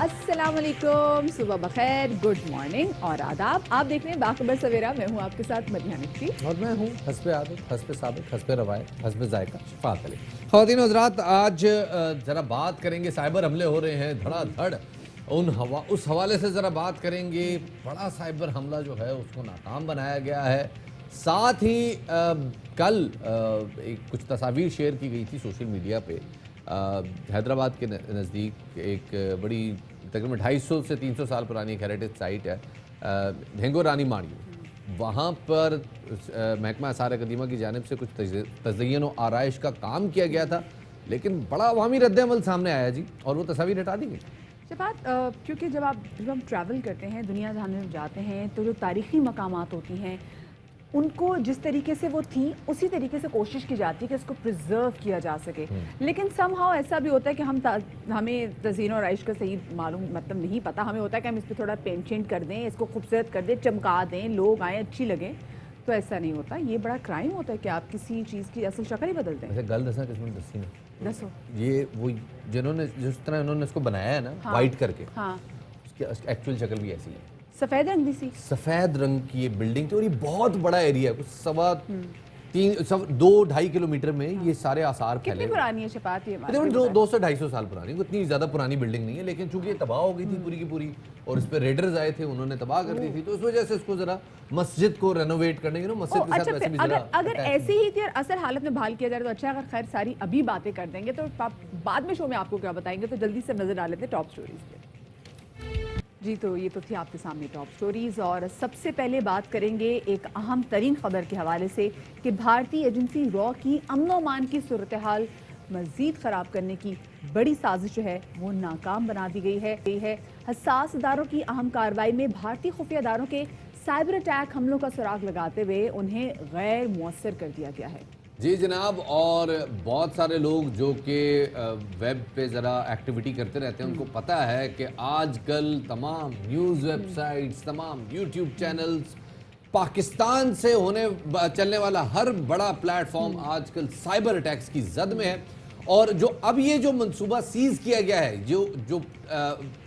السلام علیکم، صبح بخیر، گڈ مارننگ اور آداب. آپ دیکھ رہے ہیں باخبر سویرا. میں ہوں آپ کے ساتھ مدیحہ نقوی. اور میں ہوں حسب عادت، حسب ثابت، حسب روایت، حسب ذائقہ شفاعت علی. خواتین و حضرات، آج ذرا بات کریں گے. سائبر حملے ہو رہے ہیں دھڑا دھڑ. اس حوالے سے ذرا بات کریں گے. بڑا سائبر حملہ جو ہے اس کو ناکام بنایا گیا ہے. ساتھ ہی کل کچھ تصاویر شیئر کی گئی تھی سوشل میڈیا پہ. حیدرآباد کے نزدیک ایک بڑی تقریباً 250 سے 300 سال پرانی ایک ہیریٹیج سائٹ ہے، دھینگو رانی ماڑیو. وہاں پر محکمہ آثار قدیمہ کی جانب سے کچھ تزئین و آرائش کا کام کیا گیا تھا، لیکن بڑا عوامی رد عمل سامنے آیا جی، اور وہ تصاویر ہٹا دی گئی. شفاعت، کیونکہ جب ہم ٹریول کرتے ہیں، دنیا جہاں ہم جاتے ہیں، تو جو تاریخی مقامات ہوتی ہیں ان کو جس طریقے سے وہ تھیں اسی طریقے سے کوشش کی جاتی ہے کہ اس کو پرزرو کیا جا سکے. لیکن سم ہاؤ ایسا بھی ہوتا ہے کہ ہمیں تزئین و آرائش کا صحیح معلوم مطلب نہیں پتہ. ہمیں ہوتا ہے کہ ہم اس پہ تھوڑا پینٹ کر دیں، اس کو خوبصورت کر دیں، چمکا دیں، لوگ آئیں اچھی لگیں. تو ایسا نہیں ہوتا. یہ بڑا کرائم ہوتا ہے کہ آپ کسی چیز کی اصل شکل ہی بدل دیں. ویسے گل دساں کس نے دسی نا، دسو. یہ وہ جنہوں نے جس طرح انہوں نے اس کو بنایا ہے نا وائٹ کر کے، ہاں، اس کی ایکچوئل شکل بھی ایسی ہے. سفید رنگ دی سی. سفید رنگ کی یہ بلڈنگ تھی اور یہ بہت بڑا ایریا ہے. کچھ 2-2.5 کلومیٹر میں یہ سارے آثار پھیلے. کتنی پرانی ہے شفاعت یہ؟ 200 سے 250 سال پرانی. اتنی زیادہ پرانی بلڈنگ نہیں ہے، لیکن چونکہ یہ تباہ ہو گئی تھی پوری کی پوری اور اس پہ ریڈرز آئے تھے، انہوں نے تباہ کر دی تھی. تو اس وجہ سے اس کو ذرا مسجد کو رینوویٹ کرنے کی مسجد کے ساتھ ویسے بھی ذرا اگر ایسی ہی تھی اور اصل حالت میں بحال کیا جائے تو اچھا. اگر خیر ساری ابھی باتیں کر دیں گے تو بعد میں شو میں آپ کو کیا بتائیں گے. تو جلدی سے نظر ڈال لیتے ٹاپ سٹوریز پہ. جی، تو یہ تو تھی آپ کے سامنے ٹاپ سٹوریز، اور سب سے پہلے بات کریں گے ایک اہم ترین خبر کے حوالے سے کہ بھارتی ایجنسی را کی امن و امان کی صورتحال مزید خراب کرنے کی بڑی سازش جو ہے وہ ناکام بنا دی گئی ہے. حساس اداروں کی اہم کارروائی میں بھارتی خفیہ اداروں کے سائبر اٹیک حملوں کا سراغ لگاتے ہوئے انہیں غیر مؤثر کر دیا گیا ہے. جی جناب، اور بہت سارے لوگ جو کہ ویب پہ ذرا ایکٹیویٹی کرتے رہتے ہیں ان کو پتہ ہے کہ آج کل تمام نیوز ویب سائٹس، تمام یوٹیوب چینلز، پاکستان سے چلنے والا ہر بڑا پلیٹ فارم آج کل سائبر اٹیکس کی زد میں ہے. اور اب یہ جو منصوبہ سیز کیا گیا ہے، جو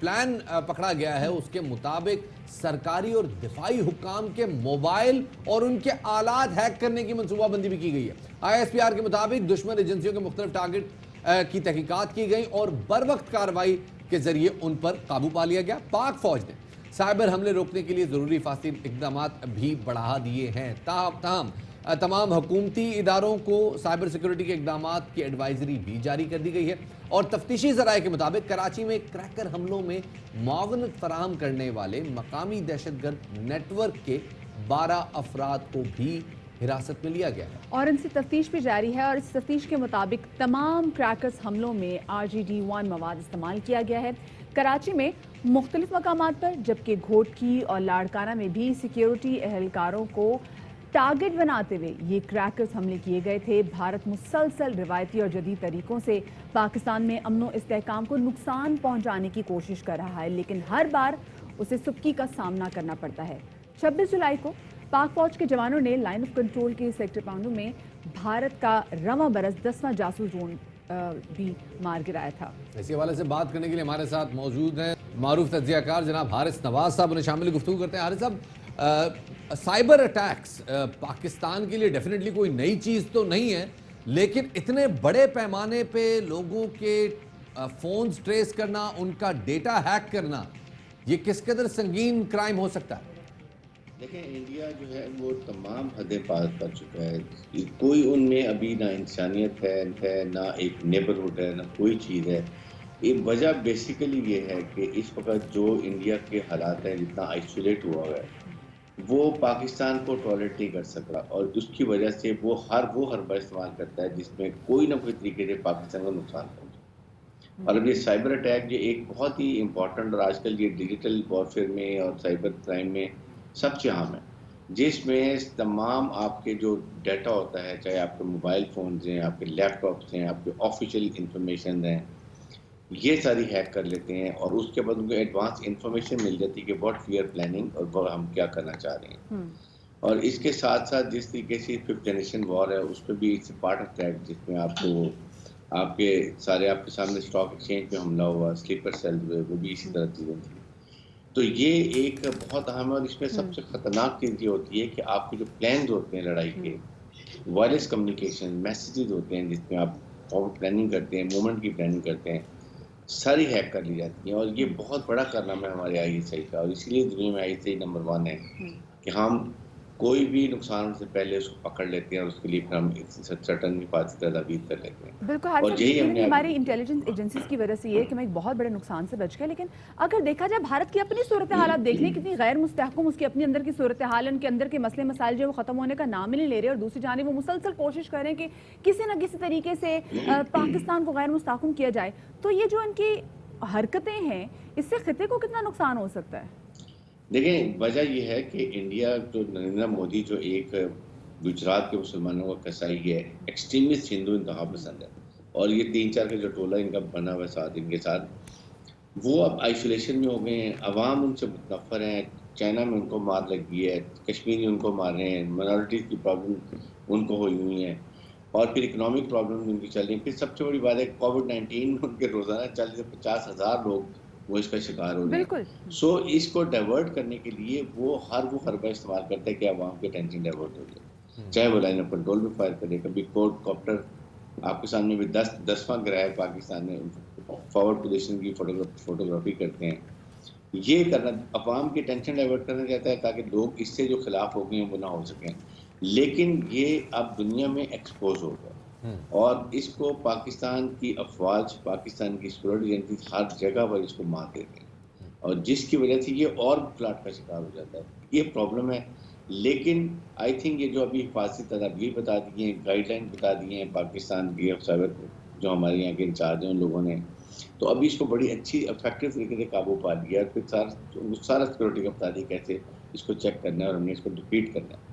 پلان پکڑا گیا ہے، اس کے مطابق سرکاری اور دفاعی حکام کے موبائل اور ان کے آلات ہیک کرنے کی منصوبہ بندی بھی کی گئی ہے. ISPR کے مطابق دشمن ایجنسیوں کے مختلف ٹارگٹ کی تحقیقات کی گئی اور بروقت کارروائی کے ذریعے ان پر قابو پا لیا گیا. پاک فوج نے سائبر حملے روکنے کے لیے ضروری حفاظتی اقدامات بھی بڑھا دیے ہیں. تاہم تمام حکومتی اداروں کو سائبر سیکورٹی کے اقدامات کی ایڈوائزری بھی جاری کر دی گئی ہے. اور تفتیشی ذرائع کے مطابق کراچی میں کریکر حملوں میں معاونت فراہم کرنے والے مقامی دہشت گرد نیٹ ورک کے 12 افراد کو بھی حراست میں لیا گیا ہے اور ان سے تفتیش بھی جاری ہے. اور اس تفتیش کے مطابق تمام کریکرز حملوں میں RGD1 مواد استعمال کیا گیا ہے. کراچی میں مختلف مقامات پر، جبکہ گھوٹکی اور لاڑکانہ میں بھی سیکیورٹی اہلکاروں کو ٹارگٹ بناتے ہوئے یہ کریکرز حملے کیے گئے تھے. بھارت مسلسل روایتی اور جدید طریقوں سے پاکستان میں امن و استحکام کو نقصان پہنچانے کی کوشش کر رہا ہے، لیکن ہر بار اسے سبکی کا سامنا کرنا پڑتا ہے. 26 جولائی کو پاک فوج کے جوانوں نے لائن آف کنٹرول کے سیکٹر پانڈو میں بھارت کا رواں برس 10واں جاسوس ڈرون بھی مار گرایا تھا. اسی حوالے سے بات کرنے کے لیے ہمارے ساتھ موجود ہیں معروف تجزیہ کار جناب حارث نواز صاحب. انہیں شامل گفتگو کرتے ہیں. حارث صاحب، سائبر اٹیکس پاکستان کے لیے ڈیفینیٹلی کوئی نئی چیز تو نہیں ہے، لیکن اتنے بڑے پیمانے پہ لوگوں کے فونز ٹریس کرنا، ان کا ڈیٹا ہیک کرنا، یہ کس قدر سنگین کرائم ہو سکتا ہے؟ دیکھیں، انڈیا جو ہے وہ تمام حدیں پار کر چکا ہے. کوئی ان میں ابھی نہ انسانیت ہے، نہ ایک نیبرہڈ ہے، نہ کوئی چیز ہے. یہ وجہ بیسیکلی یہ ہے کہ اس وقت جو انڈیا کے حالات ہیں، جتنا آئسولیٹ ہوا ہے، وہ پاکستان کو ٹالریٹ نہیں کر سکا، اور اس کی وجہ سے وہ حربہ استعمال کرتا ہے جس میں کوئی نہ کوئی طریقے سے پاکستان کو نقصان پہنچا. اور اب یہ سائبر اٹیک یہ ایک بہت ہی امپورٹنٹ، اور آج کل یہ ڈیجیٹل وارفیئر میں اور سائبر کرائم میں سب سے اہم ہے، جس میں تمام آپ کے جو ڈیٹا ہوتا ہے، چاہے آپ کے موبائل فونز ہیں، آپ کے لیپ ٹاپس ہیں، آپ کے آفیشیل انفارمیشن ہیں، یہ ساری ہیک کر لیتے ہیں. اور اس کے بعد ان کو ایڈوانس انفارمیشن مل جاتی ہے کہ واٹ وی آر پلاننگ اور ہم کیا کرنا چاہ رہے ہیں. اور اس کے ساتھ ساتھ جس طریقے سے 5th جنریشن وار ہے، اس پہ بھی اٹس پارٹ آف دیٹ، جس میں آپ کو آپ کے سامنے اسٹاک ایکسچینج پہ حملہ ہوا، سلیپر سیل ہوئے، وہ بھی اسی طرح چیزیں تھیں. تو یہ ایک بہت اہم ہے، اور اس میں سب سے خطرناک چیز یہ ہوتی ہے کہ آپ کے جو پلانز ہوتے ہیں لڑائی کے، وائرلیس کمیونیکیشن میسیجز ہوتے ہیں جس میں آپ فارورڈ پلاننگ کرتے ہیں، موومنٹ کی پلاننگ کرتے ہیں، ساری ہیک کر لی جاتی ہیں. اور یہ بہت بڑا کارنامہ ہے ہمارے آئی ایس آئی کا، اور اسی لیے دنیا میں آئی ایس آئی نمبر 1 ہے کہ ہم کوئی بھی نقصان سے پہلے اس کو پکڑ لیتے ہیں اور اس کے لیے پھر ہم سرٹن حفاظتی تدابیر کر لیتے ہیں. بالکل حارث اور صاحب، یہی ہم ایون نے ہماری ابھی انٹیلیجنس ایجنسیز کی وجہ سے یہ ہے کہ ہم ایک بہت بڑے نقصان سے بچ گئے. لیکن اگر دیکھا جائے بھارت کی اپنی صورتحال آپ دیکھ لیں کتنی غیر مستحکم اس کی اپنی اندر کی صورتحال، ان کے اندر کے مسئلے مسائل جو وہ ختم ہونے کا نام ہی نہیں لے رہے، اور دوسری جانب وہ مسلسل کوشش کر رہے ہیں کہ کسی نہ کسی طریقے سے پاکستان کو غیر مستحکم کیا جائے. تو یہ جو ان کی حرکتیں ہیں اس سے خطے کو کتنا نقصان ہو سکتا ہے؟ دیکھیں، وجہ یہ ہے کہ انڈیا جو نریندر مودی جو ایک گجرات کے مسلمانوں کا کسائی ہے، ایکسٹریمسٹ ہندو انتہا پسند ہے، اور یہ 3-4 کا جو ٹولہ ان کا بنا ہوا ہے ساتھ ان کے ساتھ، وہ اب آئسولیشن میں ہو گئے ہیں. عوام ان سے متنفر ہیں. چائنا میں ان کو مار لگی ہے، کشمیری ان کو مار رہے ہیں، مائنورٹیز کی پرابلم ان کو ہوئی ہوئی ہیں، اور پھر اکنامک پرابلم ان کی چل رہی ہیں. پھر سب سے بڑی بات ہے کووڈ-19 ان کے روزانہ 40 سے 50,000 لوگ وہ اس کا شکار ہو رہے ہیں. بالکل. سو اس کو ڈائیورٹ کرنے کے لیے وہ حربہ استعمال کرتا ہے کہ عوام کی ٹینشن ڈائیورٹ ہو جائے، چاہے وہ لائن آف کنٹرول میں فائر کرے، کبھی کوڈ کاپٹر آپ کے سامنے بھی 10واں گرہ ہے پاکستان میں، فارورڈ پوزیشن کی فوٹوگرافی کرتے ہیں. یہ کرنا عوام کی ٹینشن ڈائیورٹ کرنا چاہتا ہے تاکہ لوگ اس سے جو خلاف ہو گئے ہیں وہ نہ ہو سکیں. لیکن یہ اب دنیا میں ایکسپوز ہو گیا، اور اس کو پاکستان کی افواج، پاکستان کی سیکورٹی ایجنسیز ہر جگہ پر اس کو مار دیتے ہیں، اور جس کی وجہ سے یہ اور فلاٹ کا شکار ہو جاتا ہے. یہ پرابلم ہے. لیکن آئی تھنک یہ جو ابھی حفاظتی تدابیر بتا دی ہیں، گائیڈ لائن بتا دی ہیں پاکستان کے افسر جو ہمارے یہاں کے انچارج ہیں ان لوگوں نے، تو ابھی اس کو بڑی اچھی افیکٹو طریقے سے قابو پا لیا. پھر سارا سیکورٹی کا بتا دی کیسے اس کو چیک کرنا ہے اور ہم نے اس کو ڈیفیٹ کرنا ہے.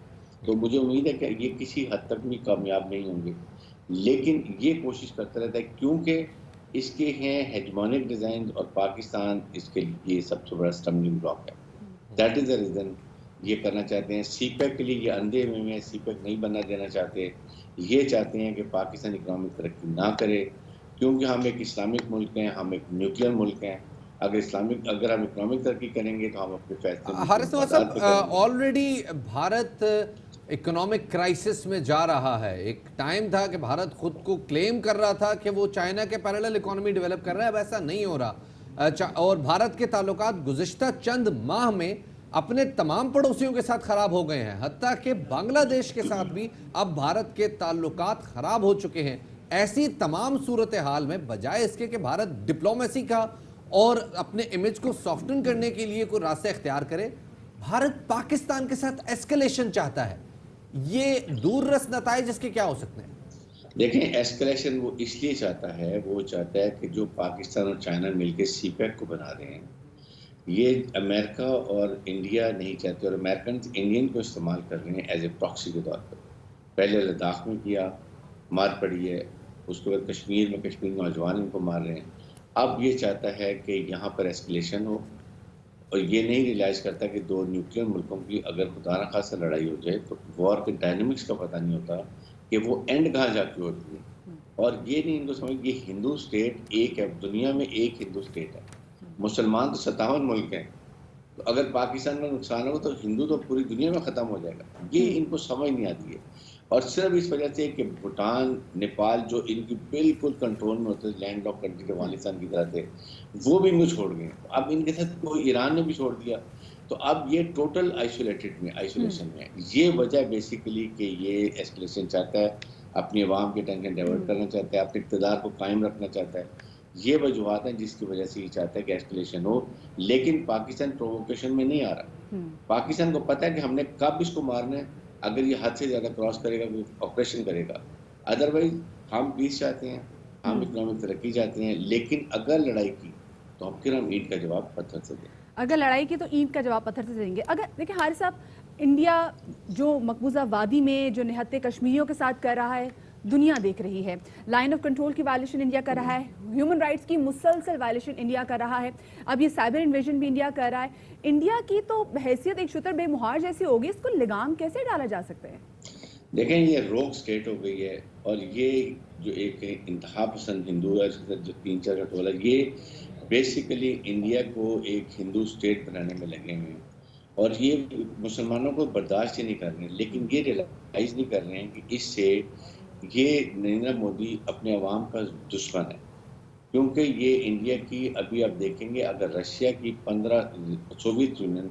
تو مجھے امید ہے کہ یہ کسی حد تک بھی کامیاب نہیں ہوں گے، لیکن یہ کوشش کرتا رہتا ہے کیونکہ اس کے ہیں ہیجمونک ڈیزائن، اور پاکستان اس کے لیے سب سے بڑا اسٹمبلنگ بلاک ہے. دیٹ از دا ریزن یہ کرنا چاہتے ہیں. سی پیک کے لیے یہ اندھے ہوئے ہیں، سی پیک نہیں بننا دینا چاہتے. یہ چاہتے ہیں کہ پاکستان اکنامک ترقی نہ کرے، کیونکہ ہم ایک اسلامک ملک ہیں، ہم ایک نیوکلیر ملک ہیں. اگر ہم اکنامک ترقی کریں گے تو ہم اپنے فیصلے حارث نواز مفادات پہ کریں صاحب، گے. آلریڈی بھارت اکنامک کرائسس میں جا رہا ہے. ایک ٹائم تھا کہ بھارت خود کو کلیم کر رہا تھا کہ وہ چائنا کے پیرالل اکانومی ڈیولپ کر رہا ہے. اب ایسا نہیں ہو رہا، اور بھارت کے تعلقات گزشتہ چند ماہ میں اپنے تمام پڑوسیوں کے ساتھ خراب ہو گئے ہیں. حتیٰ کہ بنگلہ دیش کے ساتھ بھی اب بھارت کے تعلقات خراب ہو چکے ہیں. ایسی تمام صورتحال میں بجائے اس کے کہ بھارت ڈپلومیسی کا اور اپنے امیج کو سافٹن کرنے کے لیے کوئی راستہ اختیار کرے، بھارت پاکستان کے ساتھ ایسکلیشن چاہتا ہے. یہ دور رس نتائج اس کے کیا ہو سکتے ہیں؟ دیکھیں، ایسکلیشن وہ اس لیے چاہتا ہے، وہ چاہتا ہے کہ جو پاکستان اور چائنا مل کے سی پیک کو بنا رہے ہیں، یہ امریکہ اور انڈیا نہیں چاہتے، اور امریکنز انڈین کو استعمال کر رہے ہیں ایز اے پراکسی کے طور پر. پہلے لداخ میں کیا، مار پڑی ہے. اس کے بعد کشمیر میں نوجوان ان کو مار رہے ہیں. اب یہ چاہتا ہے کہ یہاں پر ایسکلیشن ہو، اور یہ نہیں ریلائز کرتا کہ دو نیوکلیر ملکوں کی اگر خدا نہ خواستہ لڑائی ہو جائے تو وار کے ڈائنمکس کا پتہ نہیں ہوتا کہ وہ اینڈ کہاں جا کے ہوتی ہے. اور یہ نہیں ان کو سمجھ، یہ ہندو اسٹیٹ ایک ہے، دنیا میں ایک ہندو اسٹیٹ ہے. مسلمان تو 57 ملک ہیں، تو اگر پاکستان میں نقصان ہو تو ہندو تو پوری دنیا میں ختم ہو جائے گا. یہ ان کو سمجھ نہیں آتی ہے. اور صرف اس وجہ سے کہ بھوٹان، نیپال جو ان کی بالکل کنٹرول میں ہوتے تھے، لینڈ لاک کنٹری افغانستان کی طرح تھے، وہ بھی ان کو چھوڑ گئے. اب ان کے ساتھ کوئی ایران نے بھی چھوڑ دیا، تو اب یہ ٹوٹل آئسولیشن میں ہے. یہ وجہ بیسیکلی کہ یہ ایسکلیشن چاہتا ہے، اپنی عوام کی ٹینشن ڈائیورٹ کرنا چاہتا ہے، اپنے اقتدار کو قائم رکھنا چاہتا ہے. یہ وجوہات ہیں جس کی وجہ سے یہ چاہتا ہے کہ ایسکلیشن ہو. لیکن پاکستان پرووکیشن میں نہیں آ رہا. پاکستان کو پتہ ہے کہ ہم نے کب اس کو مارنا ہے، اگر یہ حد سے زیادہ کراس کرے گا تو آپریشن کرے گا. ادروائز ہم پیس چاہتے ہیں، ہم اکنامک ترقی چاہتے ہیں، لیکن اگر لڑائی کی تو پھر ہم اینٹ کا جواب پتھر سے دیں. اگر لڑائی کی تو اینٹ کا جواب پتھر سے دیں گے. اگر دیکھیں حارث صاحب، انڈیا جو مقبوضہ وادی میں جو نہتے کشمیریوں کے ساتھ کر رہا ہے دنیا دیکھ رہی ہے. لائن آف کنٹرول کی وائلیشن انڈیا کر رہا ہے، ہیومن رائٹس کی مسلسل وائلیشن انڈیا کر رہا ہے، اب یہ سائبر انویژن بھی انڈیا کر رہا ہے. انڈیا کی تو حیثیت ایک شتر بے مہار جیسی ہوگی، اس کو لگام کیسے ڈالا جا سکتا ہے؟ دیکھیں، یہ روگ اسٹیٹ ہو گئی ہے. اور یہ جو ایک انتہا پسند ہندو ہے اس کے ساتھ جو 3-4 کا ٹولہ، یہ بیسیکلی انڈیا کو ایک ہندو اسٹیٹ بنانے میں لگے ہوئے ہیں، اور یہ مسلمانوں کو برداشت ہی نہیں کر رہے ہیں، لیکن یہ ریلائز نہیں کر رہے ہیں کہ اس سے یہ نریندر مودی اپنے عوام کا دشمن ہے، کیونکہ یہ انڈیا کی ابھی آپ دیکھیں گے اگر رشیا کی 15 سوویت یونین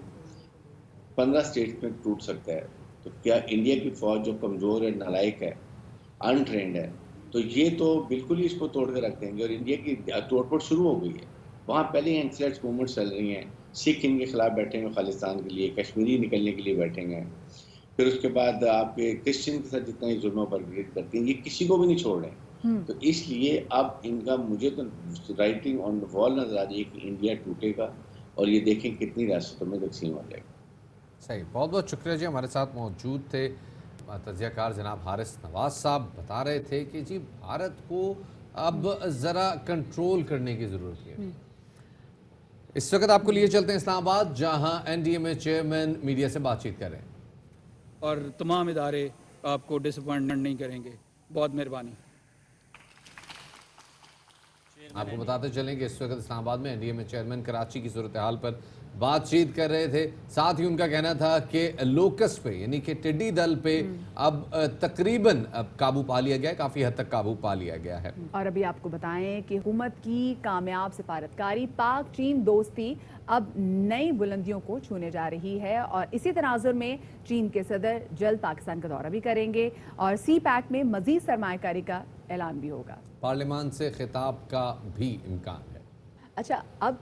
15 اسٹیٹس میں ٹوٹ سکتا ہے، تو کیا انڈیا کی فوج جو کمزور ہے، نالائق ہے، انٹرینڈ ہے، تو یہ تو بالکل ہی اس کو توڑ کے رکھ دیں گے، اور انڈیا کی توڑ پھوڑ شروع ہو گئی ہے، وہاں پہلے ہی انسلیٹس موومنٹ چل رہی ہیں، سکھ ان کے خلاف بیٹھے ہوئے خالصتان کے لیے، کشمیری نکلنے کے لیے بیٹھے ہیں، پھر اس کے بعد آپ کے کرسچن کے ساتھ جتنا ہی ظلم و برگریت کرتے ہیں، یہ کسی کو بھی نہیں چھوڑ رہے ہیں، تو اس لیے اب ان کا مجھے تو رائٹنگ آن دا وال نظر آ رہی ہے کہ انڈیا ٹوٹے گا اور یہ دیکھیں کتنی ریاستوں میں تقسیم ہو جائے گا۔ صحیح، بہت بہت شکریہ جی، ہمارے ساتھ موجود تھے تجزیہ کار جناب حارث نواز صاحب، بتا رہے تھے کہ جی بھارت کو اب ذرا کنٹرول کرنے کی ضرورت ہے۔ اس وقت آپ کو لیے چلتے ہیں اسلام آباد، جہاں این ڈی ایم اے چیئرمین میڈیا سے بات چیت کر رہے ہیں۔ اور تمام ادارے آپ کو ڈسپوائنٹ نہیں کریں گے، بہت مہربانی۔ آپ کو بتاتے چلیں کہ اس وقت اسلام آباد میں این ڈی ایم اے چیئرمین کراچی کی صورتحال پر بات چیت کر رہے تھے، ساتھ ہی ان کا کہنا تھا کہ لوکس پہ یعنی کہ ٹڈی دل پہ اب تقریباً قابو پا لیا گیا ہے، کافی حد تک قابو پا لیا گیا ہے۔ اور ابھی آپ کو بتائیں کہ حکومت کی کامیاب سفارتکاری پاک چین دوستی اب نئی بلندیوں کو چھونے جا رہی ہے، اور اسی تناظر میں چین کے صدر جلد پاکستان کا دورہ بھی کریں گے اور سی پیک میں مزید سرمایہ کاری کا اعلان بھی ہوگا۔ پارلیمان سے خطاب کا بھی امکان ہے۔ اچھا، اب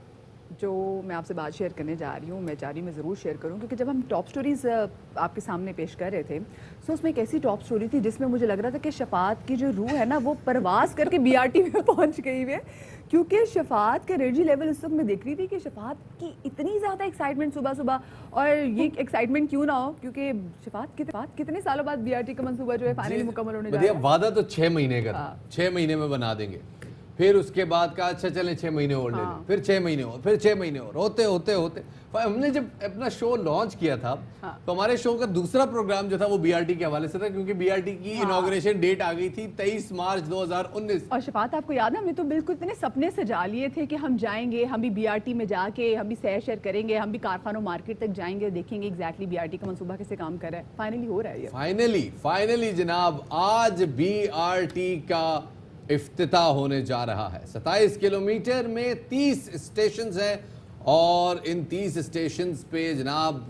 جو میں آپ سے بات شیئر کرنے جا رہی ہوں، میں چاہ رہی ہوں میں ضرور شیئر کروں، کیونکہ جب ہم ٹاپ سٹوریز آپ کے سامنے پیش کر رہے تھے تو اس میں ایک ایسی ٹاپ سٹوری تھی جس میں مجھے لگ رہا تھا کہ شفاعت کی جو روح ہے نا وہ پرواز کر کے بی آر ٹی میں پہنچ گئی ہے، کیونکہ شفاعت کا انرجی لیول اس وقت میں دیکھ رہی تھی کہ شفاعت کی اتنی زیادہ ایکسائٹمنٹ صبح صبح، اور یہ ایکسائٹمنٹ کیوں نہ ہو کیونکہ شفاعت کتنے سالوں بعد بی آر ٹی کا منصوبہ جو ہے فائنلی مکمل ہونے جا رہا ہے۔ وعدہ تو 6 مہینے کا تھا، 6 مہینے میں بنا دیں گے، پھر اس کے بعد کہا اچھا چلیں 6 مہینے اور لے لیں، پھر 6 مہینے اور، پھر 6 مہینے اور، ہوتے ہوتے ہوتے ہم نے جب اپنا شو لانچ کیا تھا تو ہمارے شو کا دوسرا پروگرام جو تھا وہ بی آر ٹی کے حوالے سے تھا، کیونکہ بی آر ٹی کی انوگریشن ڈیٹ آ گئی تھی 23 مارچ 2019۔ اور شفاعت آپ کو یاد ہے ہم نے تو بالکل اتنے سپنے سجا لیے تھے کہ ہم جائیں گے، ہم بھی بی آر ٹی میں جا کے ہم بھی سیر شیر کریں گے، ہم بھی کارخانوں مارکیٹ تک جائیں گے، دیکھیں گے ایگزیکٹلی بی آر ٹی کا منصوبہ کیسے کام کر رہا ہے۔ فائنلی ہو رہا ہے یہ، فائنلی جناب آج بی آر ٹی کا افتتاح ہونے جا رہا ہے۔ 27 کلومیٹر میں 30 اسٹیشنز ہیں، اور ان 30 اسٹیشنز پہ جناب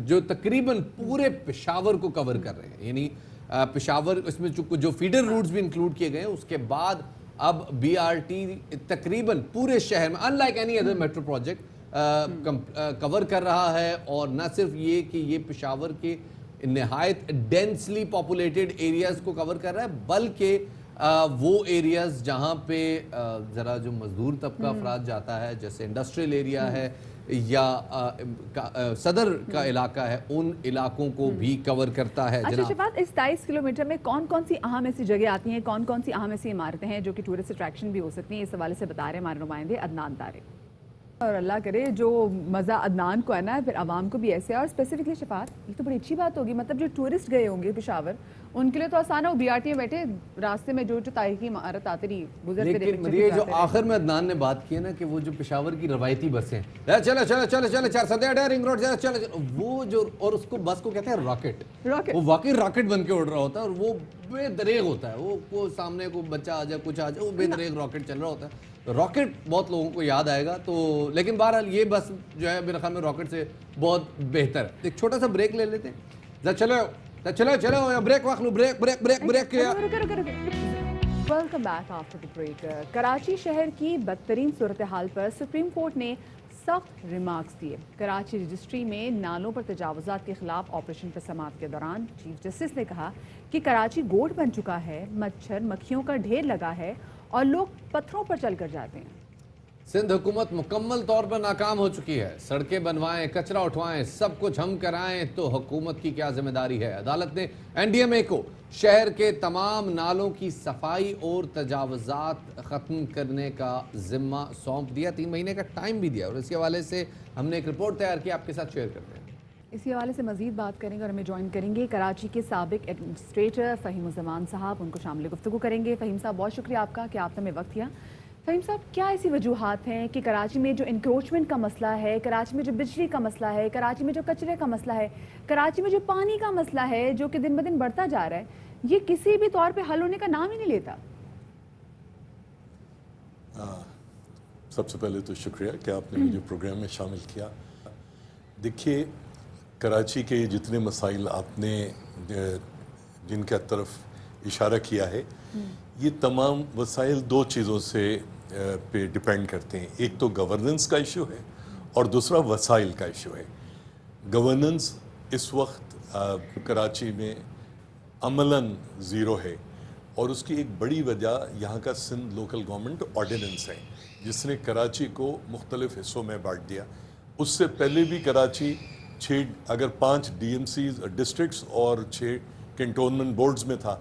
جو تقریباً پورے پشاور کو کور کر رہے ہیں، یعنی پشاور اس میں جو فیڈر روٹس بھی انکلوڈ کیے گئے ہیں، اس کے بعد اب بی آر ٹی تقریباً پورے شہر میں unlike any other metro project cover کر رہا ہے، اور نہ صرف یہ کہ یہ پشاور کے نہایت ڈینسلی پاپولیٹڈ ایریاز کو کور کر رہا ہے، بلکہ وہ ایریاز جہاں پہ ذرا جو مزدور طبقہ افراد جاتا ہے، جیسے انڈسٹریل ایریا ہے یا صدر کا علاقہ ہے، ان علاقوں کو بھی کور کرتا ہے۔ اچھا شفاعت، اس 23 کلومیٹر میں کون کون سی اہم ایسی جگہ آتی ہیں، کون کون سی اہم ایسی عمارتیں ہیں جو کہ ٹورسٹ اٹریکشن بھی ہو سکتی ہیں؟ اس حوالے سے بتا رہے ہیں ہمارے نمائندے عدنان طارق۔ اور اللہ کرے جو مزہ عدنان کو ہے نا پھر عوام کو بھی ایسے، اور اسپیسیفکلی شفاعت یہ تو بڑی اچھی بات ہوگی، مطلب جو ٹورسٹ گئے ہوں گے پشاور ان کے لیے تو آسان ہو، بی آر ٹی میں بیٹھے راستے میں جو تاریخی عمارت آتی رہی گزرتے رہے، لیکن یہ جو آخر میں عدنان نے بات کی ہے نا کہ وہ جو پشاور کی روایتی بسیں چلے چلے چلے چلے 408 رنگ روڈ چلے، وہ جو اور اس کو بس کو کہتے ہیں راکٹ، وہ واقعی راکٹ بن کے اڑ رہا ہوتا ہے، اور وہ بے دریغ ہوتا ہے، وہ سامنے کو بچہ آ جائے کچھ آ جائے، وہ بے دریغ راکٹ چل رہا ہوتا ہے۔ راکٹ بہت لوگوں کو یاد آئے گا، تو لیکن بہرحال یہ بس جو ہے میرے خیال میں راکٹ سے بہت بہتر ہے۔ ایک چھوٹا سا بریک لے لیتے ہیں، چلو بریک واخ لو، بریک کیا۔ Welcome back after the break. Karachi شہر کی بدترین صورتحال پر سپریم کورٹ نے سخت ریمارکس دیے۔ کراچی رجسٹری میں نالوں پر تجاوزات کے خلاف آپریشن پر سماعت کے دوران چیف جسٹس نے کہا کہ کراچی گوٹ بن چکا ہے، مچھر مکھیوں کا ڈھیر لگا ہے اور لوگ پتھروں پر چل کر جاتے ہیں۔ سندھ حکومت مکمل طور پر ناکام ہو چکی ہے، سڑکیں بنوائیں، کچرا اٹھوائیں، سب کچھ ہم کرائیں تو حکومت کی کیا ذمہ داری ہے؟ عدالت نے این ڈی ایم اے کو شہر کے تمام نالوں کی صفائی اور تجاوزات ختم کرنے کا ذمہ سونپ دیا، 3 مہینے کا ٹائم بھی دیا، اور اس کے حوالے سے ہم نے ایک رپورٹ تیار کی آپ کے ساتھ شیئر کرتے ہیں۔ इसी हवाले से मजीद बात करेंगे और हमें ज्वाइन करेंगे कराची के साबिक एडमिनिस्ट्रेटर फ़हीम उज़्ज़मान साहब, उनको शामिल गुफ्तगू करेंगे। फ़हीम साहब, बहुत शुक्रिया आपका कि आपने हमें वक्त दिया। फ़हीम साहब, क्या ऐसी वजूहात हैं कि कराची में जो इंक्रोचमेंट का मसला है, कराची में जो बिजली का मसला है, कराची में जो कचरे का मसला है, कराची में जो पानी का मसला है जो कि दिन ब दिन बढ़ता जा रहा है, ये किसी भी तौर पर हल होने का नाम ही नहीं लेता? सबसे पहले तो शुक्रिया कि आपने मुझे प्रोग्राम में शामिल किया। देखिए, कराची के जितने मसाइल आपने जिनका तरफ इशारा किया है, ये तमाम वसाइल दो चीज़ों से पे डिपेंड करते हैं। एक तो गवर्नेंस का इशू है और दूसरा वसाइल का इशू है। गवर्नेंस इस वक्त कराची में अमलन ज़ीरो है और उसकी एक बड़ी वजह यहाँ का सिंध लोकल गवर्नमेंट ऑर्डिनेंस है, जिसने कराची को मुख्तलिफ हिस्सों में बांट दिया। उससे पहले भी कराची अगर 5 DMCs डिस्ट्रिक्ट्स और 6 कैंटोनमेंट बोर्ड्स में था।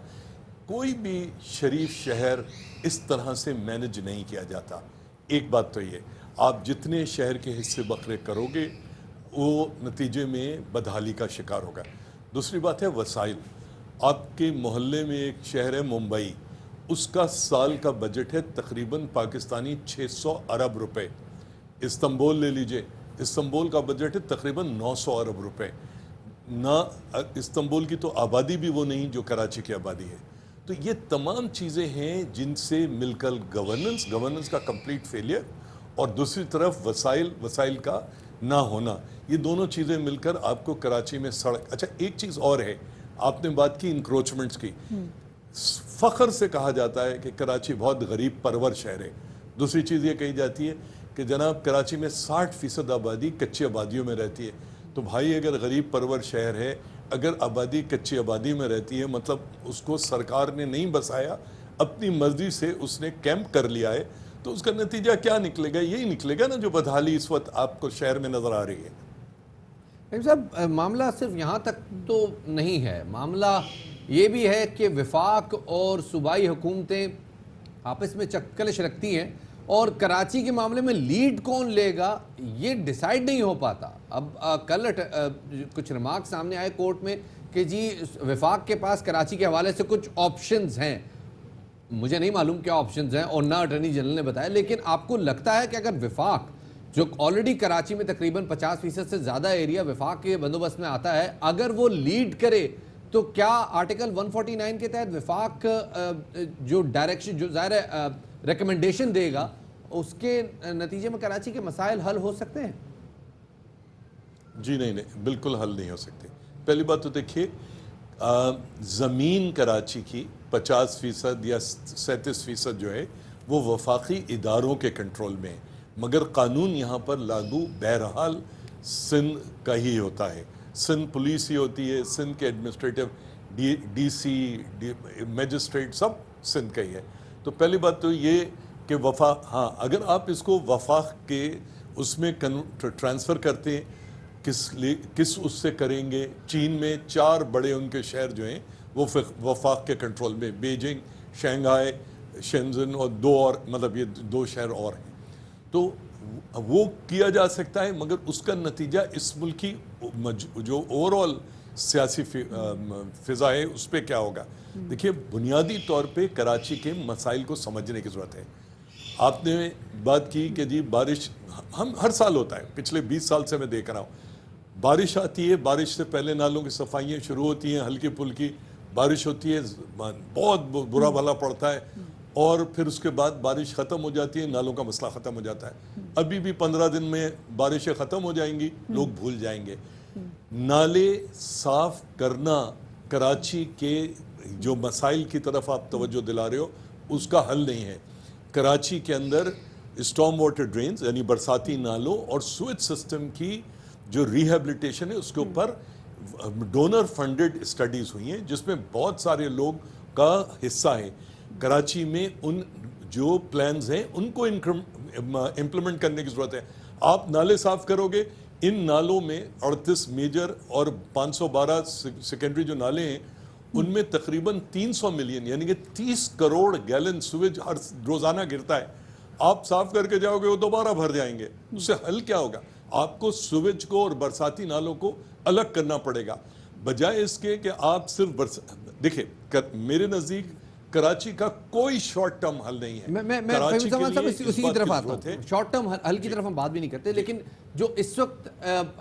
कोई भी शरीफ शहर इस तरह से मैनेज नहीं किया जाता। एक बात तो ये, आप जितने शहर के हिस्से बखरे करोगे वो नतीजे में बदहाली का शिकार होगा। दूसरी बात है वसाइल। आपके मोहल्ले में एक शहर है मुंबई, उसका साल का बजट है तकरीबन पाकिस्तानी 600 अरब रुपए। इस्तांबुल ले लीजिए, इस्तांबुल का बजट है तकरीबन 900 अरब रुपए। ना इस्तांबुल की तो आबादी भी वो नहीं जो कराची की आबादी है। तो ये तमाम चीज़ें हैं जिनसे मिलकर गवर्नेंस का कंप्लीट फेलियर और दूसरी तरफ वसाइल का ना होना, ये दोनों चीज़ें मिलकर आपको कराची में सड़क। अच्छा, एक चीज़ और है, आपने बात की इंक्रोचमेंट्स की। फ़ख्र से कहा जाता है कि कराची बहुत गरीब परवर शहर है। दूसरी चीज़ ये कही जाती है कि जनाब कराची में 60% आबादी कच्ची आबादियों में रहती है। तो भाई, अगर गरीब परवर शहर है, अगर आबादी कच्ची आबादी में रहती है, मतलब उसको सरकार ने नहीं बसाया, अपनी मर्जी से उसने कैंप कर लिया है, तो उसका नतीजा क्या निकलेगा? यही निकलेगा ना जो बदहाली इस वक्त आपको शहर में नज़र आ रही है। साहब, मामला सिर्फ यहाँ तक तो नहीं है, मामला ये भी है कि वफाक और सूबाई हुकूमतें आपस में चक्कलिश रखती हैं और कराची के मामले में लीड कौन लेगा ये डिसाइड नहीं हो पाता। अब कल कुछ रिमार्क सामने आए कोर्ट में कि जी वफाक के पास कराची के हवाले से कुछ ऑप्शंस हैं। मुझे नहीं मालूम क्या ऑप्शंस हैं और ना अटॉर्नी जनरल ने बताया, लेकिन आपको लगता है कि अगर वफाक, जो ऑलरेडी कराची में तकरीबन 50% से ज़्यादा एरिया वफाक के बंदोबस्त में आता है, अगर वो लीड करे तो क्या आर्टिकल 149 के तहत वफाक जो डायरेक्शन, जो ज़ाहिर है रिकमेंडेशन देगा, उसके नतीजे में कराची के मसाइल हल हो सकते हैं? जी नहीं, बिल्कुल हल नहीं हो सकते। पहली बात तो देखिए, ज़मीन कराची की 50% या 37% जो है वो वफाकी इदारों के कंट्रोल में है, मगर कानून यहाँ पर लागू बहरहाल सिंध का ही होता है। सिंध पुलिस ही होती है, सिंध के एडमिनिस्ट्रेटिव DC मजिस्ट्रेट सब सिंध का ही है। तो पहली बात तो ये कि हाँ, अगर आप इसको वफाक के उसमें ट्रांसफ़र करते हैं, किस उससे करेंगे? चीन में 4 बड़े उनके शहर जो हैं वो वफाक के कंट्रोल में, बीजिंग, शंघाई, शेंजन और 2 और, मतलब ये 2 शहर और हैं। तो वो किया जा सकता है, मगर उसका नतीजा इस मुल्क की जो ओवरऑल सियासी फिजा है उस पर क्या होगा? देखिए, बुनियादी तौर पे कराची के मसाइल को समझने की ज़रूरत है। आपने बात की कि जी बारिश हम हर साल होता है, पिछले 20 साल से मैं देख रहा हूँ। बारिश आती है, बारिश से पहले नालों की सफाइयाँ शुरू होती हैं, हल्की फुल्की बारिश होती है, बहुत बुरा भला पड़ता है, और फिर उसके बाद बारिश ख़त्म हो जाती है, नालों का मसला ख़त्म हो जाता है। अभी भी 15 दिन में बारिशें ख़त्म हो जाएंगी, लोग भूल जाएंगे। नाले साफ करना कराची के जो मसाइल की तरफ आप तवज्जो दिला रहे हो उसका हल नहीं है। कराची के अंदर स्टॉर्म वाटर ड्रेन्स यानी बरसाती नालों और स्विच सिस्टम की जो रिहेबिलिटेशन है उसके ऊपर डोनर फंडेड स्टडीज़ हुई हैं, जिसमें बहुत सारे लोग का हिस्सा है। कराची में उन जो प्लान्स हैं उनको इम्प्लीमेंट करने की ज़रूरत है। आप नाले साफ़ करोगे, इन नालों में 38 मेजर और 512 सेकेंडरी जो नाले हैं उनमें तकरीबन 300 मिलियन यानी कि 30 करोड़ गैलन सुवेज हर रोज़ाना गिरता है। आप साफ़ करके जाओगे वो दोबारा भर जाएंगे, उससे हल क्या होगा? आपको सुवेज को और बरसाती नालों को الگ کرنا پڑے گا بجائے اس کے کہ آپ صرف دیکھیں میرے نزدیک کراچی کا کوئی شارٹ ٹرم حل نہیں ہے. میں کراچی کے صاحب لیے اسی کی طرف آتا ہوں. شارٹ ٹرم حل کی طرف ہم بات بھی نہیں کرتے, لیکن جو اس وقت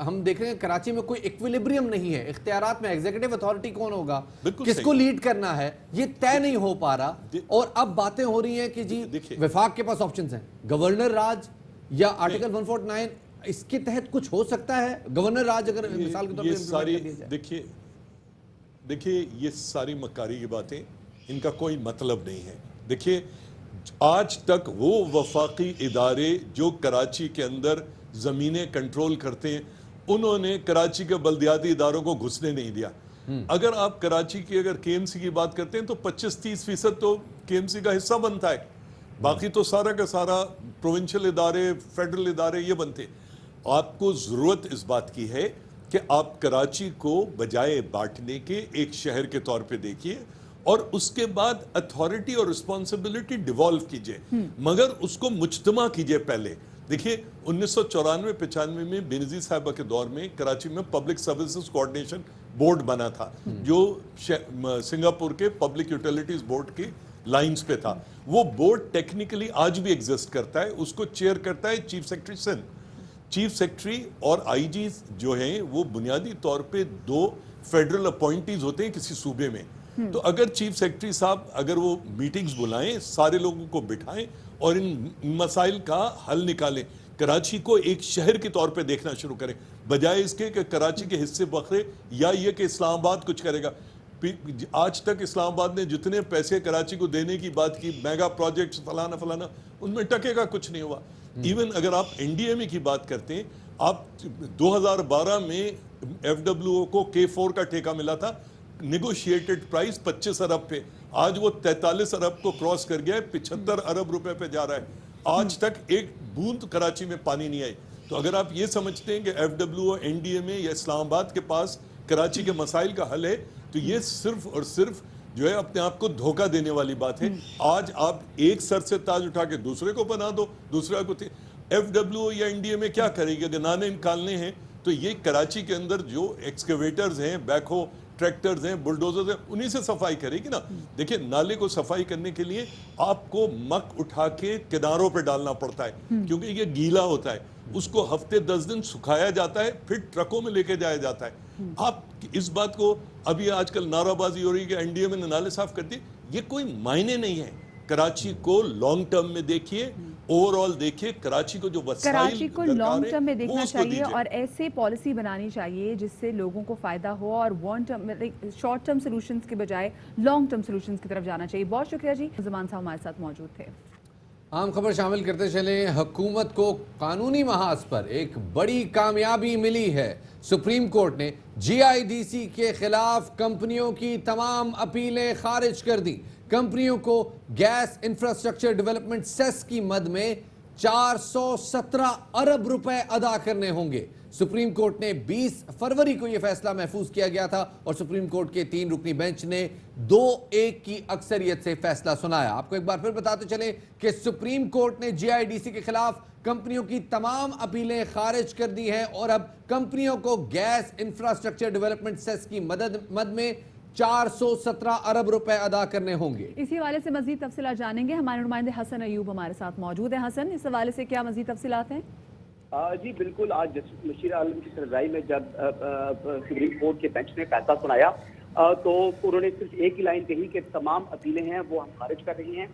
ہم دیکھ رہے ہیں کراچی میں کوئی ایکویلیبریم نہیں ہے اختیارات میں. ایگزیکٹو اتھارٹی کون ہوگا, کس کو لیڈ کرنا ہے, یہ طے نہیں ہو پا رہا. اور اب باتیں ہو رہی ہیں کہ جی وفاق کے پاس آپشنز ہیں, گورنر راج یا آرٹیکل 149, اس کے تحت کچھ ہو سکتا ہے. گورنر راج اگر مثال کے طور پر ساری دیکھیے یہ ساری مکاری کی باتیں, ان کا کوئی مطلب نہیں ہے. دیکھیے آج تک وہ وفاقی ادارے جو کراچی کے اندر زمینیں کنٹرول کرتے ہیں, انہوں نے کراچی کے بلدیاتی اداروں کو گھسنے نہیں دیا. اگر آپ کراچی کی اگر کے ایم سی کی بات کرتے ہیں تو 25-30% تو کے ایم سی کا حصہ بنتا ہے, باقی تو سارا کا سارا پروونشل ادارے, فیڈرل ادارے یہ بنتے. آپ کو ضرورت اس بات کی ہے کہ آپ کراچی کو بجائے بانٹنے کے ایک شہر کے طور پہ دیکھیے اور اس کے بعد اتھارٹی اور رسپانسبلٹی ڈیوالو کیجئے, مگر اس کو مجتمع کیجئے. پہلے دیکھیے 1994-95 میں بینظیر صاحبہ کے دور میں کراچی میں پبلک سروسز کوارڈینیشن بورڈ بنا تھا جو سنگاپور کے پبلک یوٹیلیٹیز بورڈ کی لائنز پہ تھا. وہ بورڈ ٹیکنیکلی آج بھی ایگزسٹ کرتا ہے, اس کو چیئر کرتا ہے chief secretary Sindh. Chief secretary اور آئی جیز جو ہیں وہ بنیادی طور پہ 2 فیڈرل اپوائنٹیز ہوتے ہیں کسی صوبے میں. تو اگر چیف سیکرٹری صاحب اگر وہ میٹنگز بلائیں, سارے لوگوں کو بٹھائیں اور ان مسائل کا حل نکالیں, کراچی کو ایک شہر کے طور پہ دیکھنا شروع کریں بجائے اس کے کہ کراچی کے حصے بکھرے یا یہ کہ اسلام آباد کچھ کرے گا. آج تک اسلام آباد نے جتنے پیسے کراچی کو دینے کی بات کی, میگا پروجیکٹس فلانا فلانا, ان میں ٹکے کا کچھ نہیں ہوا. ایون اگر آپ این ڈی ایم اے کی بات کرتے ہیں, آپ 2012 میں ایف ڈبلیو او کو K4 کا ٹھیکہ ملا تھا, نیگوشیٹڈ پرائز 25 ارب پہ, آج وہ 43 ارب کو کراس کر گیا ہے, 75 ارب روپے پہ جا رہا ہے. آج تک ایک بوند کراچی میں پانی نہیں آئی. تو اگر آپ یہ سمجھتے ہیں کہ F W O, N D M A یا اسلام آباد کے پاس کراچی کے مسائل کا حل ہے, تو یہ صرف اور صرف جو ہے اپنے آپ کو دھوکہ دینے والی بات ہے. آج آپ ایک سر سے تاج اٹھا کے دوسرے کو بنا دو, دوسرا کو ایف ڈبلیو او یا این ڈی ایم اے کیا کرے گی؟ اگر نانے نکالنے ہیں تو یہ کراچی کے اندر جو ایکسکیویٹرز ہیں, بیک ہو ٹریکٹرز ہیں, بلڈوزرز ہیں, انہی سے صفائی کرے گی نا. دیکھیں نالے کو صفائی کرنے کے لیے آپ کو مک اٹھا کے کناروں پہ ڈالنا پڑتا ہے کیونکہ یہ گیلا ہوتا ہے, اس کو ہفتے 10 دن سکھایا جاتا ہے, پھر ٹرکوں میں لے کے جایا جاتا ہے. آپ اس بات کو ابھی آج کل نعرہ بازی ہو رہی ہے کہ این ڈی ایم نے نالے صاف کر دی, یہ کوئی معنی نہیں ہے. کراچی کو لانگ ٹرم میں دیکھیے, اوور آل دیکھیے, کراچی کو جو وسائل کراچی کو لانگ ٹرم میں دیکھنا چاہیے دیجئے. اور ایسے پالیسی بنانی چاہیے جس سے لوگوں کو فائدہ ہو اور شارٹ ٹرم سولوشنز کے بجائے لانگ ٹرم سولوشنز کی طرف جانا چاہیے. بہت شکریہ جی, زمان صاحب ہمارے ساتھ موجود تھے. عام خبر شامل کرتے چلیں. حکومت کو قانونی محاذ پر ایک بڑی کامیابی ملی ہے. سپریم کورٹ نے جی آئی ڈی سی کے خلاف کمپنیوں کی تمام اپیلیں خارج کر دی. کمپنیوں کو گیس انفراسٹرکچر ڈیولپمنٹ سیس کی مد میں 417 ارب روپے ادا کرنے ہوں گے. سپریم کورٹ نے 20 فروری کو یہ فیصلہ محفوظ کیا گیا تھا اور سپریم کورٹ کے 3 رکنی بینچ نے 2-1 کی اکثریت سے فیصلہ سنایا. آپ کو ایک بار پھر بتاتے چلیں کہ سپریم کورٹ نے جی آئی ڈی سی کے خلاف کمپنیوں کی تمام اپیلیں خارج کر دی ہیں اور اب کمپنیوں کو گیس انفراسٹرکچر ڈیولپمنٹ سیس کی مد میں 417 ارب روپے ادا کرنے ہوں گے. اسی حوالے سے مزید تفصیلات جانیں گے. ہمارے نمائندے حسن ایوب ہمارے ساتھ موجود ہیں. حسن, اس حوالے سے کیا مزید تفصیلات ہیں؟ جی بالکل, آج جسٹس مشیر عالم کی سربراہی میں جب سپریم کورٹ کے بینچ نے فیصلہ سنایا تو انہوں نے صرف ایک ہی لائن کہی کہ تمام اپیلیں ہیں وہ ہم خارج کر رہی ہیں.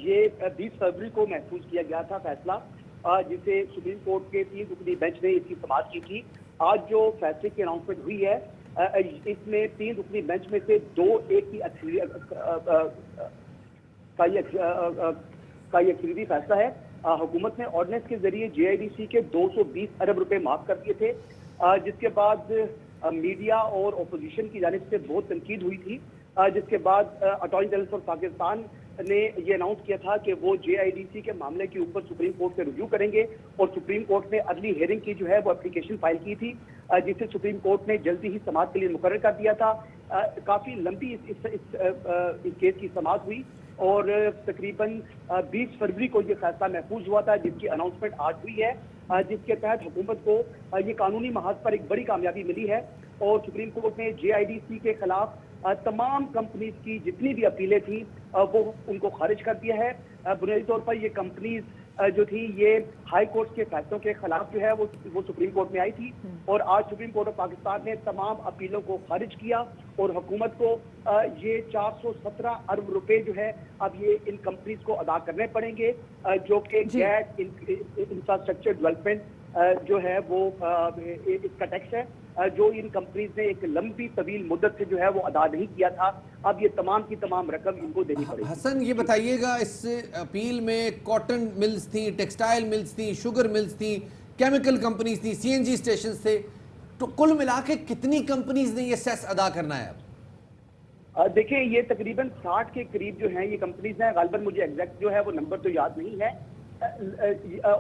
یہ 20 فروری کو محفوظ کیا گیا تھا فیصلہ, جسے سپریم کورٹ کے 3 رکنی بینچ نے اس کی سماعت کی تھی. آج جو فیصلے کی اناؤنسمنٹ ہوئی ہے اس میں 3 رکنی بینچ میں سے 2-1 کی اکثریتی فیصلہ ہے. حکومت نے آرڈیننس کے ذریعے جے آئی ڈی سی کے 220 ارب روپے معاف کر دیے تھے, جس کے بعد میڈیا اور اپوزیشن کی جانب سے بہت تنقید ہوئی تھی, جس کے بعد اٹارنی جنرل فار پاکستان نے یہ اناؤنس کیا تھا کہ وہ جے آئی ڈی سی کے معاملے کے اوپر سپریم کورٹ سے رجوع کریں گے اور سپریم کورٹ نے اگلی ہیئرنگ کی جو ہے وہ اپلیکیشن فائل کی تھی, جسے سپریم کورٹ نے جلدی ہی سماعت کے لیے مقرر کر دیا تھا. کافی لمبی اس کیس کی سماعت ہوئی اور تقریباً 20 فروری کو یہ فیصلہ محفوظ ہوا تھا, جس کی اناؤنسمنٹ آج ہوئی ہے. जिसके तहत हुकूमत को ये कानूनी महाज पर एक बड़ी कामयाबी मिली है और सुप्रीम कोर्ट ने JIDC के खिलाफ तमाम कंपनीज की जितनी भी अपीलें थी वो उनको खारिज कर दिया है। बुनियादी तौर पर ये कंपनीज जो थी ये हाई कोर्ट के फैसलों के खिलाफ जो है वो सुप्रीम कोर्ट में आई थी और आज सुप्रीम कोर्ट ऑफ पाकिस्तान ने तमाम अपीलों को खारिज किया और हुकूमत को ये 417 अरब रुपए जो है अब ये इन कंपनीज को अदा करने पड़ेंगे, जो कि गैस इंफ्रास्ट्रक्चर डेवलपमेंट जो है वो इसका टैक्स है जो इन कंपनीज ने एक लंबी तवील मुद्दत से जो है वो अदा नहीं किया था। अब ये तमाम की तमाम रकम इनको देनी पड़ेगी। हसन, ये बताइएगा, इस अपील में कॉटन मिल्स थी, टेक्सटाइल मिल्स थी, शुगर मिल्स थी, केमिकल कंपनीज थी, CNG स्टेशन थे, तो कुल मिला के कितनी कंपनीज ने ये सेस अदा करना है अब? देखिए ये तकरीबन 60 के करीब जो हैं ये कंपनीज हैं। गालिबन मुझे एग्जैक्ट जो है वो नंबर तो याद नहीं है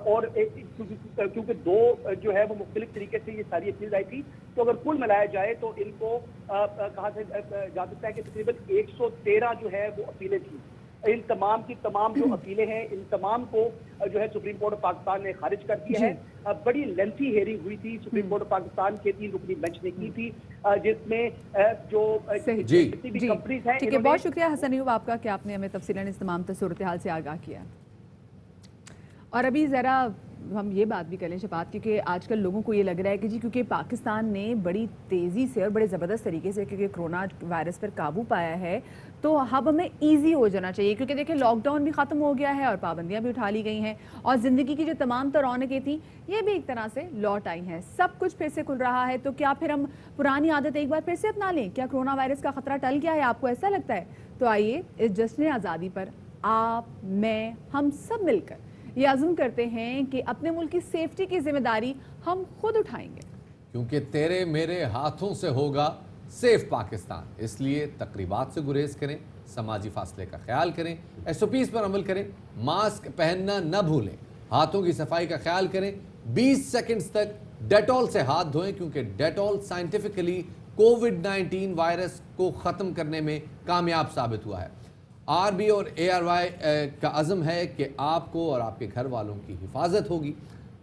और क्योंकि दो जो है वो मुख्तलिफ तरीके से ये सारी अपील आई थी, तो अगर कुल मिलाया जाए तो इनको कहा जा सकता है कि तकरीबन 113 जो है वो अपीलें थी। इन तमाम की तमाम जो अपीलें हैं इन तमाम को जो है सुप्रीम कोर्ट ऑफ पाकिस्तान ने खारिज कर दिया है। बड़ी लेंथी हेयरिंग हुई थी, सुप्रीम कोर्ट ऑफ पाकिस्तान के 3 रुकनी बेंच ने की थी, जिसमें जो जितनी भी कंपनीज हैं। ठीक है, बहुत शुक्रिया हसन अयूब आपका कि आपने हमें तफसीलन इस तमाम सूरत हाल से आगाह किया। और अभी ज़रा हम ये बात भी कर लें शफात, क्योंकि आजकल लोगों को ये लग रहा है कि जी क्योंकि पाकिस्तान ने बड़ी तेज़ी से और बड़े ज़बरदस्त तरीके से क्योंकि कोरोना वायरस पर काबू पाया है तो अब हमें ईजी हो जाना चाहिए, क्योंकि देखिए लॉकडाउन भी ख़त्म हो गया है और पाबंदियां भी उठा ली गई हैं और ज़िंदगी की जो तमाम रौनकें थी ये भी एक तरह से लौट आई हैं, सब कुछ फिर से खुल रहा है। तो क्या फिर हम पुरानी आदत एक बार फिर से अपना लें? क्या कोरोना वायरस का ख़तरा टल गया है? आपको ऐसा लगता है? तो आइए इस जश्न आज़ादी पर आप, मैं, हम सब मिलकर ये अज़्म करते हैं कि अपने मुल्क की सेफ्टी की जिम्मेदारी हम खुद उठाएंगे, क्योंकि तेरे मेरे हाथों से होगा सेफ पाकिस्तान। इसलिए तकरीबात से गुरेज करें, समाजी फासले का ख्याल करें, SOPs पर अमल करें, मास्क पहनना न भूलें, हाथों की सफाई का ख्याल करें, 20 सेकंड्स तक डेटॉल से हाथ धोएं, क्योंकि डेटॉल साइंटिफिकली कोविड-19 वायरस को ख़त्म करने में कामयाब साबित हुआ है। RB और ARY का अज़म है कि आपको और आपके घर वालों की हिफाजत होगी।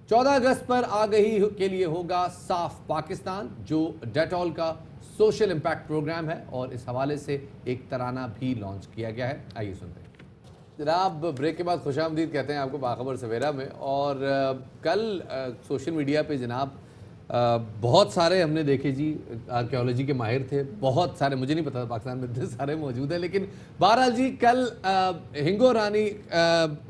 14 अगस्त पर आगही के लिए होगा साफ पाकिस्तान, जो डेटॉल का सोशल इम्पैक्ट प्रोग्राम है और इस हवाले से एक तराना भी लॉन्च किया गया है। आइए सुनते हैं। जनाब, ब्रेक के बाद खुशामदीद कहते हैं आपको बाखबर सवेरा में। और कल सोशल मीडिया पे जनाब बहुत सारे हमने देखे जी, आर्कियोलॉजी के माहिर थे, बहुत सारे, मुझे नहीं पता पाकिस्तान में इतने सारे मौजूद हैं, लेकिन बहरहाल जी कल हिंगो रानी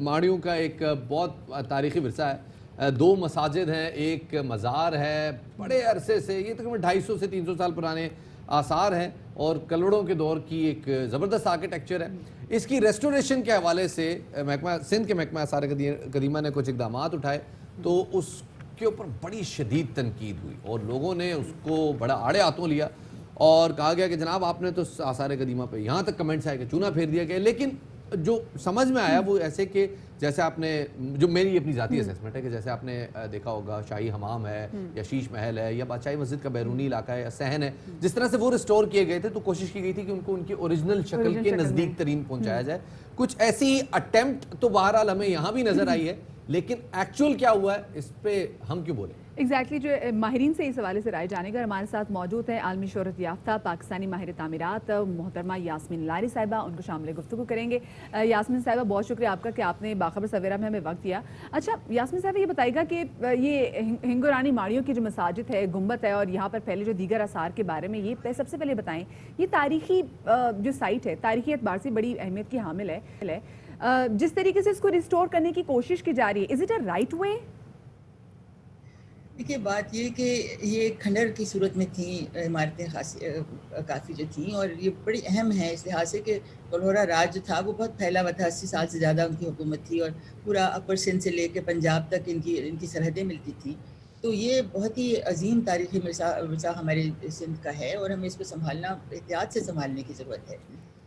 माड़ियों का एक बहुत तारीख़ी विरसा है। 2 मसाजिद हैं, एक मज़ार है, बड़े अरसे से, ये तकरीबन 250 से 300 साल पुराने आसार हैं और कलड़ों के दौर की एक ज़बरदस्त आर्किटेक्चर है। इसकी रेस्टोरेशन के हवाले से महकमा सिंध के महकमा आसार कदीमा ने कुछ इकदाम उठाए, तो उसके ऊपर बड़ी शदीद तनकीद हुई और लोगों ने उसको बड़ा आड़े हाथों लिया और कहा गया कि जनाब आपने तो आसार कदीमा पे, यहाँ तक कमेंट्स आए कि चूना फेर दिया गया। लेकिन जो समझ में आया वो ऐसे कि जैसे आपने, जो मेरी अपनी ज़ाती असेसमेंट है कि जैसे आपने देखा होगा शाही हमाम है या शीश महल है या बादशाही मस्जिद का बैरूनी इलाका है या सहन है, जिस तरह से वो रिस्टोर किए गए थे तो कोशिश की गई थी कि उनको उनकी ओरिजिनल शक्ल के नज़दीक तरीन पहुँचाया जाए। कुछ ऐसी अटेम्प्ट तो बहरहाल हमें यहाँ भी नज़र आई है, लेकिन एक्चुअल क्या हुआ है इस पर हम क्यों बोलें? एग्जैक्टली जो माहिरीन से इस हवाले से राय जाने का हमारे साथ मौजूद है आलमी शोहरत याफ्ता पाकिस्तानी माहिर तामीरात मोहतरमा यास्मीन लारी साहिबा, उनको शामिल गुफ्तगू करेंगे। यास्मीन साहिबा, बहुत शुक्रिया आपका कि आपने बाखबर सवेरा में हमें वक्त दिया। अच्छा यास्मीन साहिबा, ये बताइएगा कि ये हिंगो रानी माड़ियों की जो मसाजिद है, गुम्बद है और यहाँ पर फैले जो दीगर आसार के बारे में ये सबसे पहले बताएं, ये तारीखी जो साइट है तारीखी एतबार से बड़ी अहमियत की हामिल है, जिस तरीके से इसको रिस्टोर करने की कोशिश की जा रही है, is it a right way? देखिए बात ये कि ये खंडर की सूरत में थी इमारतें काफ़ी जो थी और ये बड़ी अहम है इस लिहाज से कि कलहोरा राज जो था वो बहुत फैला हुआ था, 80 साल से ज़्यादा उनकी हुकूमत थी और पूरा अपर सिंध से लेके पंजाब तक इनकी सरहदें मिलती थी। तो ये बहुत ही अजीम तारीख़ी विरसा हमारे सिंध का है और हमें इसको संभालना, एहतियात से संभालने की ज़रूरत है।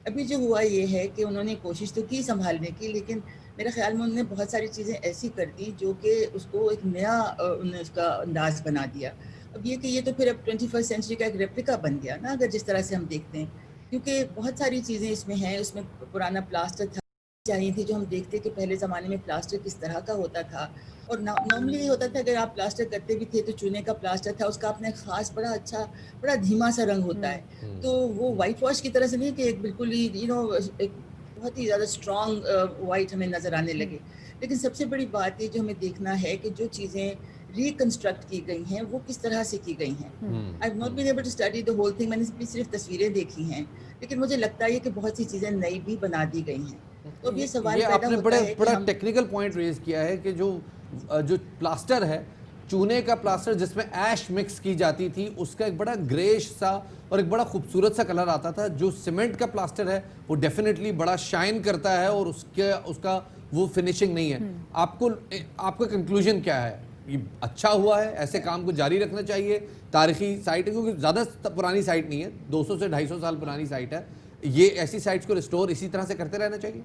अभी जो हुआ ये है कि उन्होंने कोशिश तो की संभालने की, लेकिन मेरे ख्याल में उन्होंने बहुत सारी चीज़ें ऐसी कर दी जो कि उसको एक नया उन्होंने उसका अंदाज बना दिया। अब ये कि ये तो फिर अब 21st सेंचुरी का एक रेप्लिका बन गया ना, अगर जिस तरह से हम देखते हैं, क्योंकि बहुत सारी चीज़ें इसमें हैं। उसमें पुराना प्लास्टर था, چاہیے تھی جو ہم دیکھتے کہ پہلے زمانے میں پلاسٹر کس طرح کا ہوتا تھا. اور نارملی یہ ہوتا تھا اگر آپ پلاسٹر کرتے بھی تھے تو چونے کا پلاسٹر تھا, اس کا اپنا خاص بڑا اچھا بڑا دھیما سا رنگ ہوتا ہے. تو وہ وائٹ واش کی طرح سے نہیں کہ ایک بالکل ہی ایک بہت ہی زیادہ اسٹرانگ وائٹ ہمیں نظر آنے لگے. لیکن سب سے بڑی بات یہ جو ہمیں دیکھنا ہے کہ جو چیزیں ریکنسٹرکٹ کی گئی ہیں وہ کس طرح سے کی گئی ہیں. I have not been able to study the whole thing, میں نے صرف تصویریں دیکھی ہیں, لیکن مجھے لگتا ہے کہ بہت سی چیزیں نئی بھی بنا دی گئی ہیں. تو اب یہ سوال پیدا ہوتا ہے کہ بڑا ٹیکنیکل پوائنٹ ریز کیا ہے کہ جو پلاسٹر ہے, چونے کا پلاسٹر جس میں ایش مکس کی جاتی تھی, اس کا ایک بڑا گریش سا اور ایک بڑا خوبصورت سا کلر آتا تھا. جو سیمنٹ کا پلاسٹر ہے وہ ڈیفینیٹلی بڑا شائن کرتا ہے اور اس کا وہ فنیشنگ نہیں ہے. آپ کا کنکلوژن کیا ہے؟ یہ اچھا ہوا ہے, ایسے کام کو جاری رکھنا چاہیے؟ تاریخی سائٹ ہے, کیونکہ زیادہ پرانی سائٹ نہیں ہے, 200 سے 250 سال پرانی سائٹ ہے, یہ ایسی سائٹس کو ریسٹور اسی طرح سے کرتے رہنا چاہیے.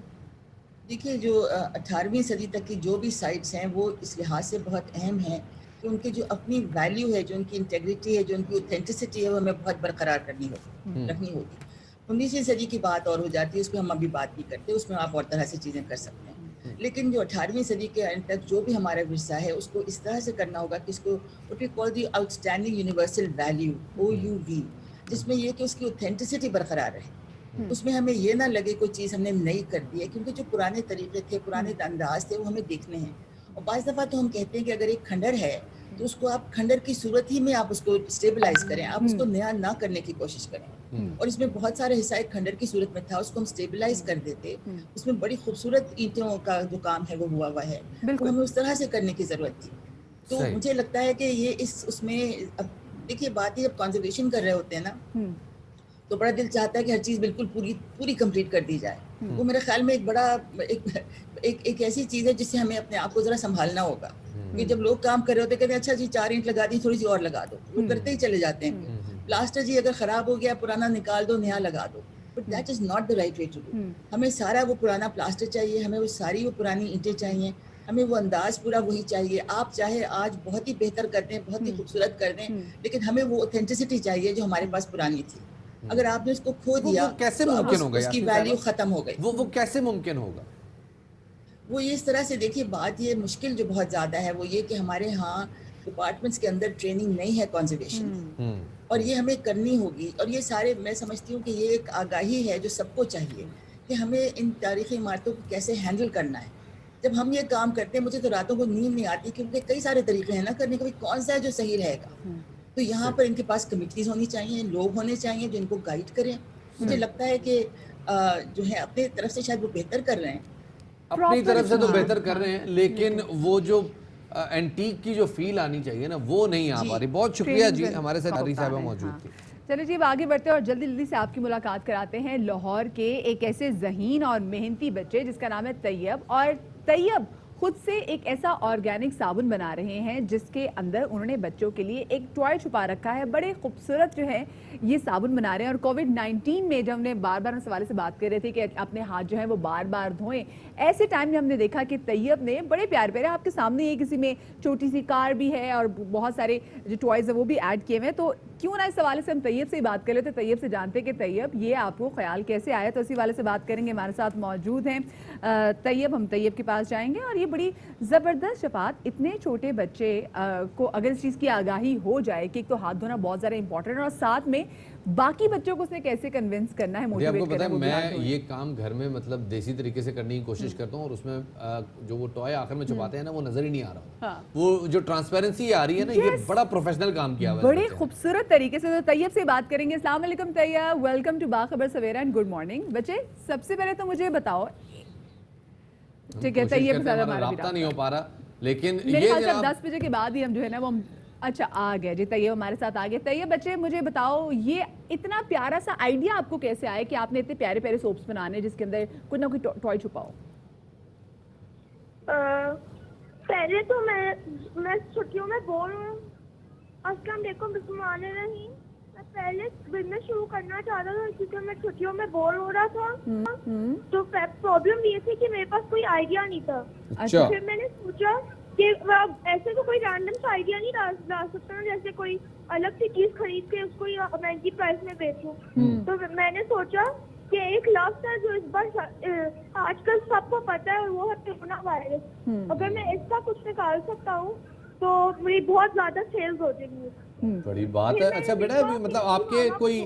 دیکھیے جو 18ویں صدی تک کی جو بھی سائٹس ہیں وہ اس لحاظ سے بہت اہم ہیں کہ ان کی جو اپنی ویلیو ہے, جو ان کی انٹیگریٹی ہے, جو ان کی اوتھینٹسٹی ہے, وہ ہمیں بہت برقرار رکھنی ہوگی. 19ویں صدی کی بات اور ہو جاتی ہے, اس پہ ہم ابھی بات نہیں کرتے, اس میں آپ اور طرح سے چیزیں کر سکتے ہیں. لیکن جو 18ویں صدی کے اینڈ تک جو بھی ہمارا ورثہ ہے اس کو اس طرح سے کرنا ہوگا کہ اس کو what we call the outstanding universal value OUV, جس میں یہ کہ اس کی اوتھینٹسٹی برقرار رہے. اس میں ہمیں یہ نہ لگے کوئی چیز ہم نے نئی کر دی ہے, کیونکہ جو پرانے طریقے تھے, پرانے انداز تھے, وہ ہمیں دیکھنے ہیں. اور بعض دفعہ تو ہم کہتے ہیں کہ اگر ایک کھنڈر ہے تو اس کو آپ کھنڈر کی صورت ہی میں آپ اس کو اسٹیبلائز کریں, آپ اس کو نیا نہ کرنے کی کوشش کریں. اور اس میں بہت سارا حصہ ایک کھنڈر کی صورت میں تھا, اس کو ہم اسٹیبلائز کر دیتے, اس میں بڑی خوبصورت اینٹوں کا جو کام ہے وہ ہوا ہے, وہ ہمیں اس طرح سے کرنے کی ضرورت تھی. تو مجھے لگتا ہے کہ یہ اس میں اب دیکھیے بات یہ, جب کنزرویشن کر رہے ہوتے ہیں نا تو بڑا دل چاہتا ہے کہ ہر چیز بالکل پوری کمپلیٹ کر دی جائے. وہ میرے خیال میں ایک بڑا ایک ایسی چیز ہے جس سے ہمیں اپنے آپ کو ذرا سنبھالنا ہوگا. کہ جب لوگ کام کر رہے ہوتے ہیں کہتے ہیں اچھا جی 4 اینٹ لگا دی, تھوڑی سی اور لگا دو, وہ کرتے ہی چلے جاتے ہیں. پلاسٹر جی اگر خراب ہو گیا پرانا نکال دو, نیا لگا دو. But that is not the right way to do. ہمیں سارا وہ پرانا پلاسٹر چاہیے, ہمیں وہ ساری وہ پرانی اینٹیں چاہیے, ہمیں وہ انداز پورا وہی چاہیے. آپ چاہے آج بہت ہی بہتر کر دیں, بہت ہی خوبصورت کر دیں, لیکن ہمیں وہ اوتھینٹسٹی چاہیے جو ہمارے پاس پرانی تھی. اگر آپ نے اس کو کھو دیا کیسے تو ممکن ہوگا, اس کی ویلیو ختم ہو گئی. وہ کیسے ممکن ہوگا؟ وہ اس طرح سے دیکھیے, بات یہ مشکل جو بہت زیادہ ہے وہ یہ کہ ہمارے ہاں ڈپارٹمنٹس کے اندر ٹریننگ نہیں ہے کنزرویشن کی, اور یہ ہمیں کرنی ہوگی. اور یہ سارے میں سمجھتی ہوں کہ یہ ایک آگاہی ہے جو سب کو چاہیے کہ ہمیں ان تاریخی عمارتوں کو کیسے ہینڈل کرنا ہے. جب ہم یہ کام کرتے ہیں مجھے تو راتوں کو نیند نہیں آتی, کیونکہ کئی سارے طریقے ہیں نا کرنے کے, کون سا ہے جو صحیح رہے گا. تو یہاں پر ان کے پاس کمیٹیز ہونی چاہیے, لوگ ہونے چاہیے جو ان کو گائیڈ کریں. مجھے لگتا ہے کہ جو ہے اپنی طرف سے شاید وہ بہتر کر رہے ہیں, اپنی طرف سے تو بہتر کر رہے ہیں, لیکن وہ جو اینٹیک کی جو فیل آنی چاہیے نا وہ نہیں آ پا رہی. بہت شکریہ جی, ہمارے ساتھ عاری صاحبہ موجود تھی. چلے جی اب آگے بڑھتے ہیں اور جلدی سے آپ کی ملاقات کراتے ہیں لاہور کے ایک ایسے ذہین اور محنتی بچے جس کا نام ہے طیب. اور طیب خود سے ایک ایسا آرگینک صابن بنا رہے ہیں جس کے اندر انہوں نے بچوں کے لیے ایک ٹوائے چھپا رکھا ہے. بڑے خوبصورت جو ہے یہ صابن بنا رہے ہیں. اور کووڈ-19 میں جب ہم نے بار بار اس حوالے سے بات کر رہے تھے کہ اپنے ہاتھ جو ہیں وہ بار بار دھوئیں, ایسے ٹائم میں ہم نے دیکھا کہ طیب نے بڑے پیارے آپ کے سامنے یہ کسی میں چھوٹی سی کار بھی ہے اور بہت سارے جو ٹوائز ہیں وہ بھی ایڈ کیے ہوئے ہیں. تو کیوں نہ اس حوالے سے ہم طیب سے ہی بات کر لیتے, طیب سے جانتے کہ طیب یہ آپ کو خیال کیسے آیا. تو اسی حوالے سے بات کریں گے, ہمارے ساتھ موجود ہیں طیب. ہم طیب کے پاس جائیں گے. اور یہ بڑی زبردست شفاعت, اتنے چھوٹے بچے کو اگر اس چیز کی آگاہی ہو جائے کہ ایک تو ہاتھ دھونا بہت زیادہ امپورٹنٹ ہے, اور ساتھ میں باقی بچوں کو اس نے کیسے کنونس کرنا ہے, موٹیویٹ کرنا ہے. میں یہ کام گھر میں مطلب دیسی طریقے سے کرنے کی کوشش کرتا ہوں, اور اس میں جو وہ ٹوائے آخر میں چھپاتے ہیں نا وہ نظر ہی نہیں آ رہا. وہ جو ٹرانسپیرنسی آ رہی ہے نا, یہ بڑا پروفیشنل کام کیا ہوا ہے بڑے خوبصورت طریقے سے. تو طیب سے بات کریں گے. السلام علیکم طیب, ویلکم ٹو باخبر سویرا اینڈ گڈ مارننگ. بچے سب سے پہلے تو مجھے بتاؤ, ٹھیک ہے طیب رابطہ نہیں ہو پا رہا, لیکن میرے خیال سے 10 بجے کے بعد ہی ہم جو ہے نا وہ اچھا آ گئے جی. طیب ہمارے ساتھ آ گئے. طیب بچے مجھے بتاؤ, یہ اتنا پیارا سا آئیڈیا آپ کو کیسے آیا کہ آپ نے اتنے پیارے پیارے سوپس بنانے جس کے اندر کچھ نہ کوئی ٹوائے چھپاؤ؟ پہلے تو میں چھٹیوں میں بور ہوں. السلام علیکم, بسم نہیں. میں پہلے بزنس شروع کرنا چاہتا تھا کیونکہ میں چھٹیوں میں بور ہو رہا تھا. تو پرابلم یہ تھی کہ میرے پاس کوئی آئیڈیا نہیں تھا. پھر میں نے سوچا کہ ایسے تو کوئی رینڈم سا آئیڈیا نہیں لا سکتا, جیسے کوئی الگ سی چیز خرید کے اس کو مہنگی پرائس میں بیچوں. تو میں نے سوچا کہ ایک لفظ ہے جو اس بار آج کل سب کو پتا ہے، وہ ہے کورونا وائرس. اگر میں اس کا کچھ نکال سکتا ہوں تو میری بہت زیادہ سیلز ہو جائیں گی. بڑی بات ہے. اچھا بیٹا مطلب آپ کے کوئی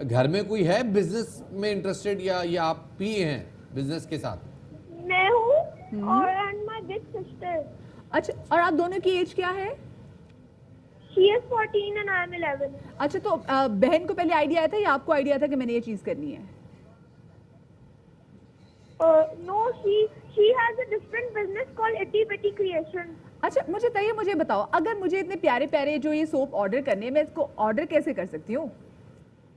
گھر میں کوئی ہے بزنس میں انٹرسٹڈ یا آپ ہی ہیں بزنس کے ساتھ؟ میں ہوں اور اینڈ مائی بگ سسٹر. اچھا اور آپ دونوں کی ایج کیا ہے؟ She is 14 and I am 11. اچھا تو بہن کو پہلے آئیڈیا آیا تھا یا آپ کو آئیڈیا تھا کہ میں نے یہ چیز کرنی ہے؟ No, she has a different business called Itty Bitty Creation. اچھا مجھے طیب مجھے بتاؤ، اگر مجھے اتنے پیارے پیارے جو یہ سوپ آرڈر کرنے ہیں، میں اس کو آرڈر کیسے کر سکتی ہوں؟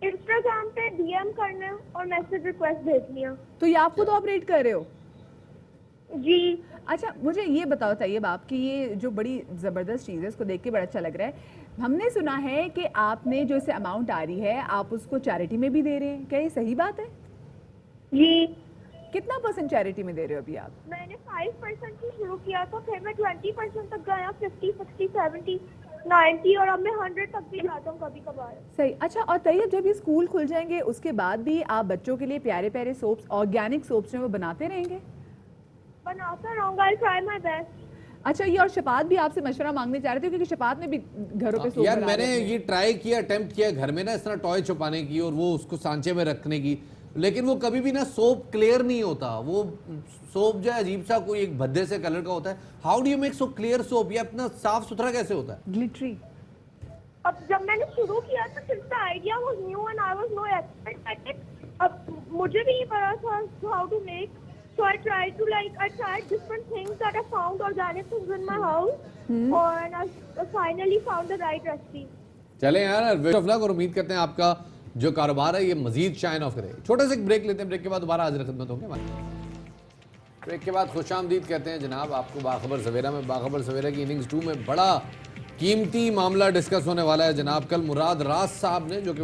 انسٹاگرام پہ ڈی ایم کرنا اور میسج ریکویسٹ بھیجنی ہے. تو یہ آپ خود آپریٹ کر رہے ہو؟ جی. اچھا مجھے یہ بتاؤ طیب، آپ کی یہ جو بڑی زبردست چیز ہے، اس کو دیکھ کے بڑا اچھا لگ رہا ہے. ہم نے سنا ہے کہ آپ نے جو اسے اماؤنٹ آ رہی ہے آپ اس کو چیریٹی میں بھی دے رہے ہیں، کیا یہ صحیح بات ہے؟ جی. کتنا % چیریٹی میں دے رہے ہو ابھی آپ؟ میں نے 5% سے شروع کیا تھا، پھر میں 20% تک گیا، 50, 60, 70, 90 اور اب میں 100 تک بھی جاتا ہوں کبھی کبھار. صحیح. اچھا اور طیب جب یہ اسکول کھل جائیں گے اس کے بعد بھی آپ بچوں کے لیے پیارے پیارے سوپس، آرگینک سوپس جو وہ بناتے رہیں گے؟ بناتا رہوں گا. I'll try my best. اچھا یہ اور شفاعت بھی آپ سے مشورہ مانگنے چاہ رہے تھے کیونکہ شفاعت میں بھی گھروں پہ سوپ یار بنا میں رہے نے ہیں. یہ ٹرائی کیا، اٹیمپٹ کیا گھر میں نا اس طرح ٹوائے چھپانے کی اور وہ اس کو سانچے میں رکھنے کی، لیکن وہ کبھی بھی نا سوپ کلیئر نہیں ہوتا. وہ سوپ جو ہے عجیب سا کوئی ایک بھدے سے کلر کا ہوتا ہے. How do you make so clear soup? یہ اپنا صاف ستھرا کیسے ہوتا ہے؟ گلٹری. اب جب میں نے شروع کیا تھا since the idea was new and I was no expert at it, اب مجھے بھی نہیں پتا تھا how to make. So I tried different things that I found organic things in my house and I finally found the right recipe. چلیں یار best of لک، اور امید کرتے ہیں آپ کا جو کاروبار ہے یہ مزید شائن آف کرے. چھوٹے سے ایک بریک لیتے ہیں، بریک کے بعد دوبارہ حاضر خدمت ہوں گے. بریک کے بعد خوش آمدید کہتے ہیں جناب آپ کو باخبر سویرا میں. باخبر سویرا کی اننگز 2 میں بڑا قیمتی معاملہ ڈسکس ہونے والا ہے جناب. کل مراد راز صاحب نے جو کہ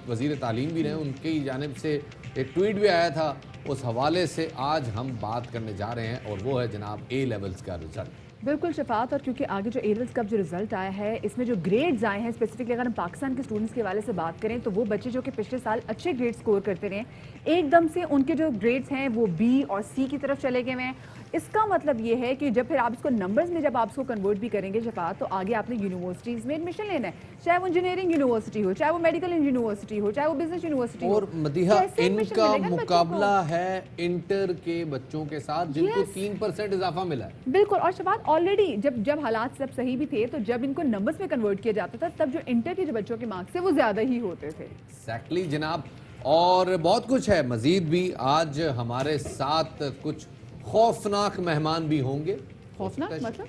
وزیر تعلیم بھی رہے ہیں، ان کی جانب سے ایک ٹویٹ بھی آیا تھا. اس حوالے سے آج ہم بات کرنے جا رہے ہیں اور وہ ہے جناب اے لیولز کا رزلٹ. بالکل شفاعت، اور کیونکہ آگے جو اے لیولز کا جو رزلٹ آیا ہے اس میں جو گریڈز آئے ہیں، اسپیسیفکلی اگر ہم پاکستان کے اسٹوڈنٹس کے حوالے سے بات کریں تو وہ بچے جو کہ پچھلے سال اچھے گریڈ سکور کرتے رہے ایک دم سے ان کے جو گریڈز ہیں وہ بی اور سی کی طرف چلے گئے ہیں. اس کا مطلب یہ ہے کہ جب پھر آپ اس کو نمبرز میں جب آپ اس کو کنورٹ بھی کریں گے شفاعت، تو آگے آپ نے یونیورسٹیز میں ایڈمیشن لینا ہے، چاہے وہ انجینئرنگ یونیورسٹی ہو، چاہے وہ میڈیکل یونیورسٹی ہو، چاہے وہ بزنس یونیورسٹی ہو. اور مدیحہ ان کا مقابلہ ہے انٹر کے بچوں کے ساتھ جن کو 3% اضافہ ملا ہے. بالکل. اور شفاعت آلریڈی جب حالات سب صحیح بھی تھے تو جب ان کو نمبرز میں کنورٹ کیا جاتا تھا تب جو انٹر کے جو بچوں کے مارکس تھے وہ زیادہ ہی ہوتے تھے. ایگزیکٹلی جناب. اور بہت کچھ ہے مزید بھی. آج ہمارے ساتھ کچھ خوفناک مہمان بھی ہوں گے. خوفناک مطلب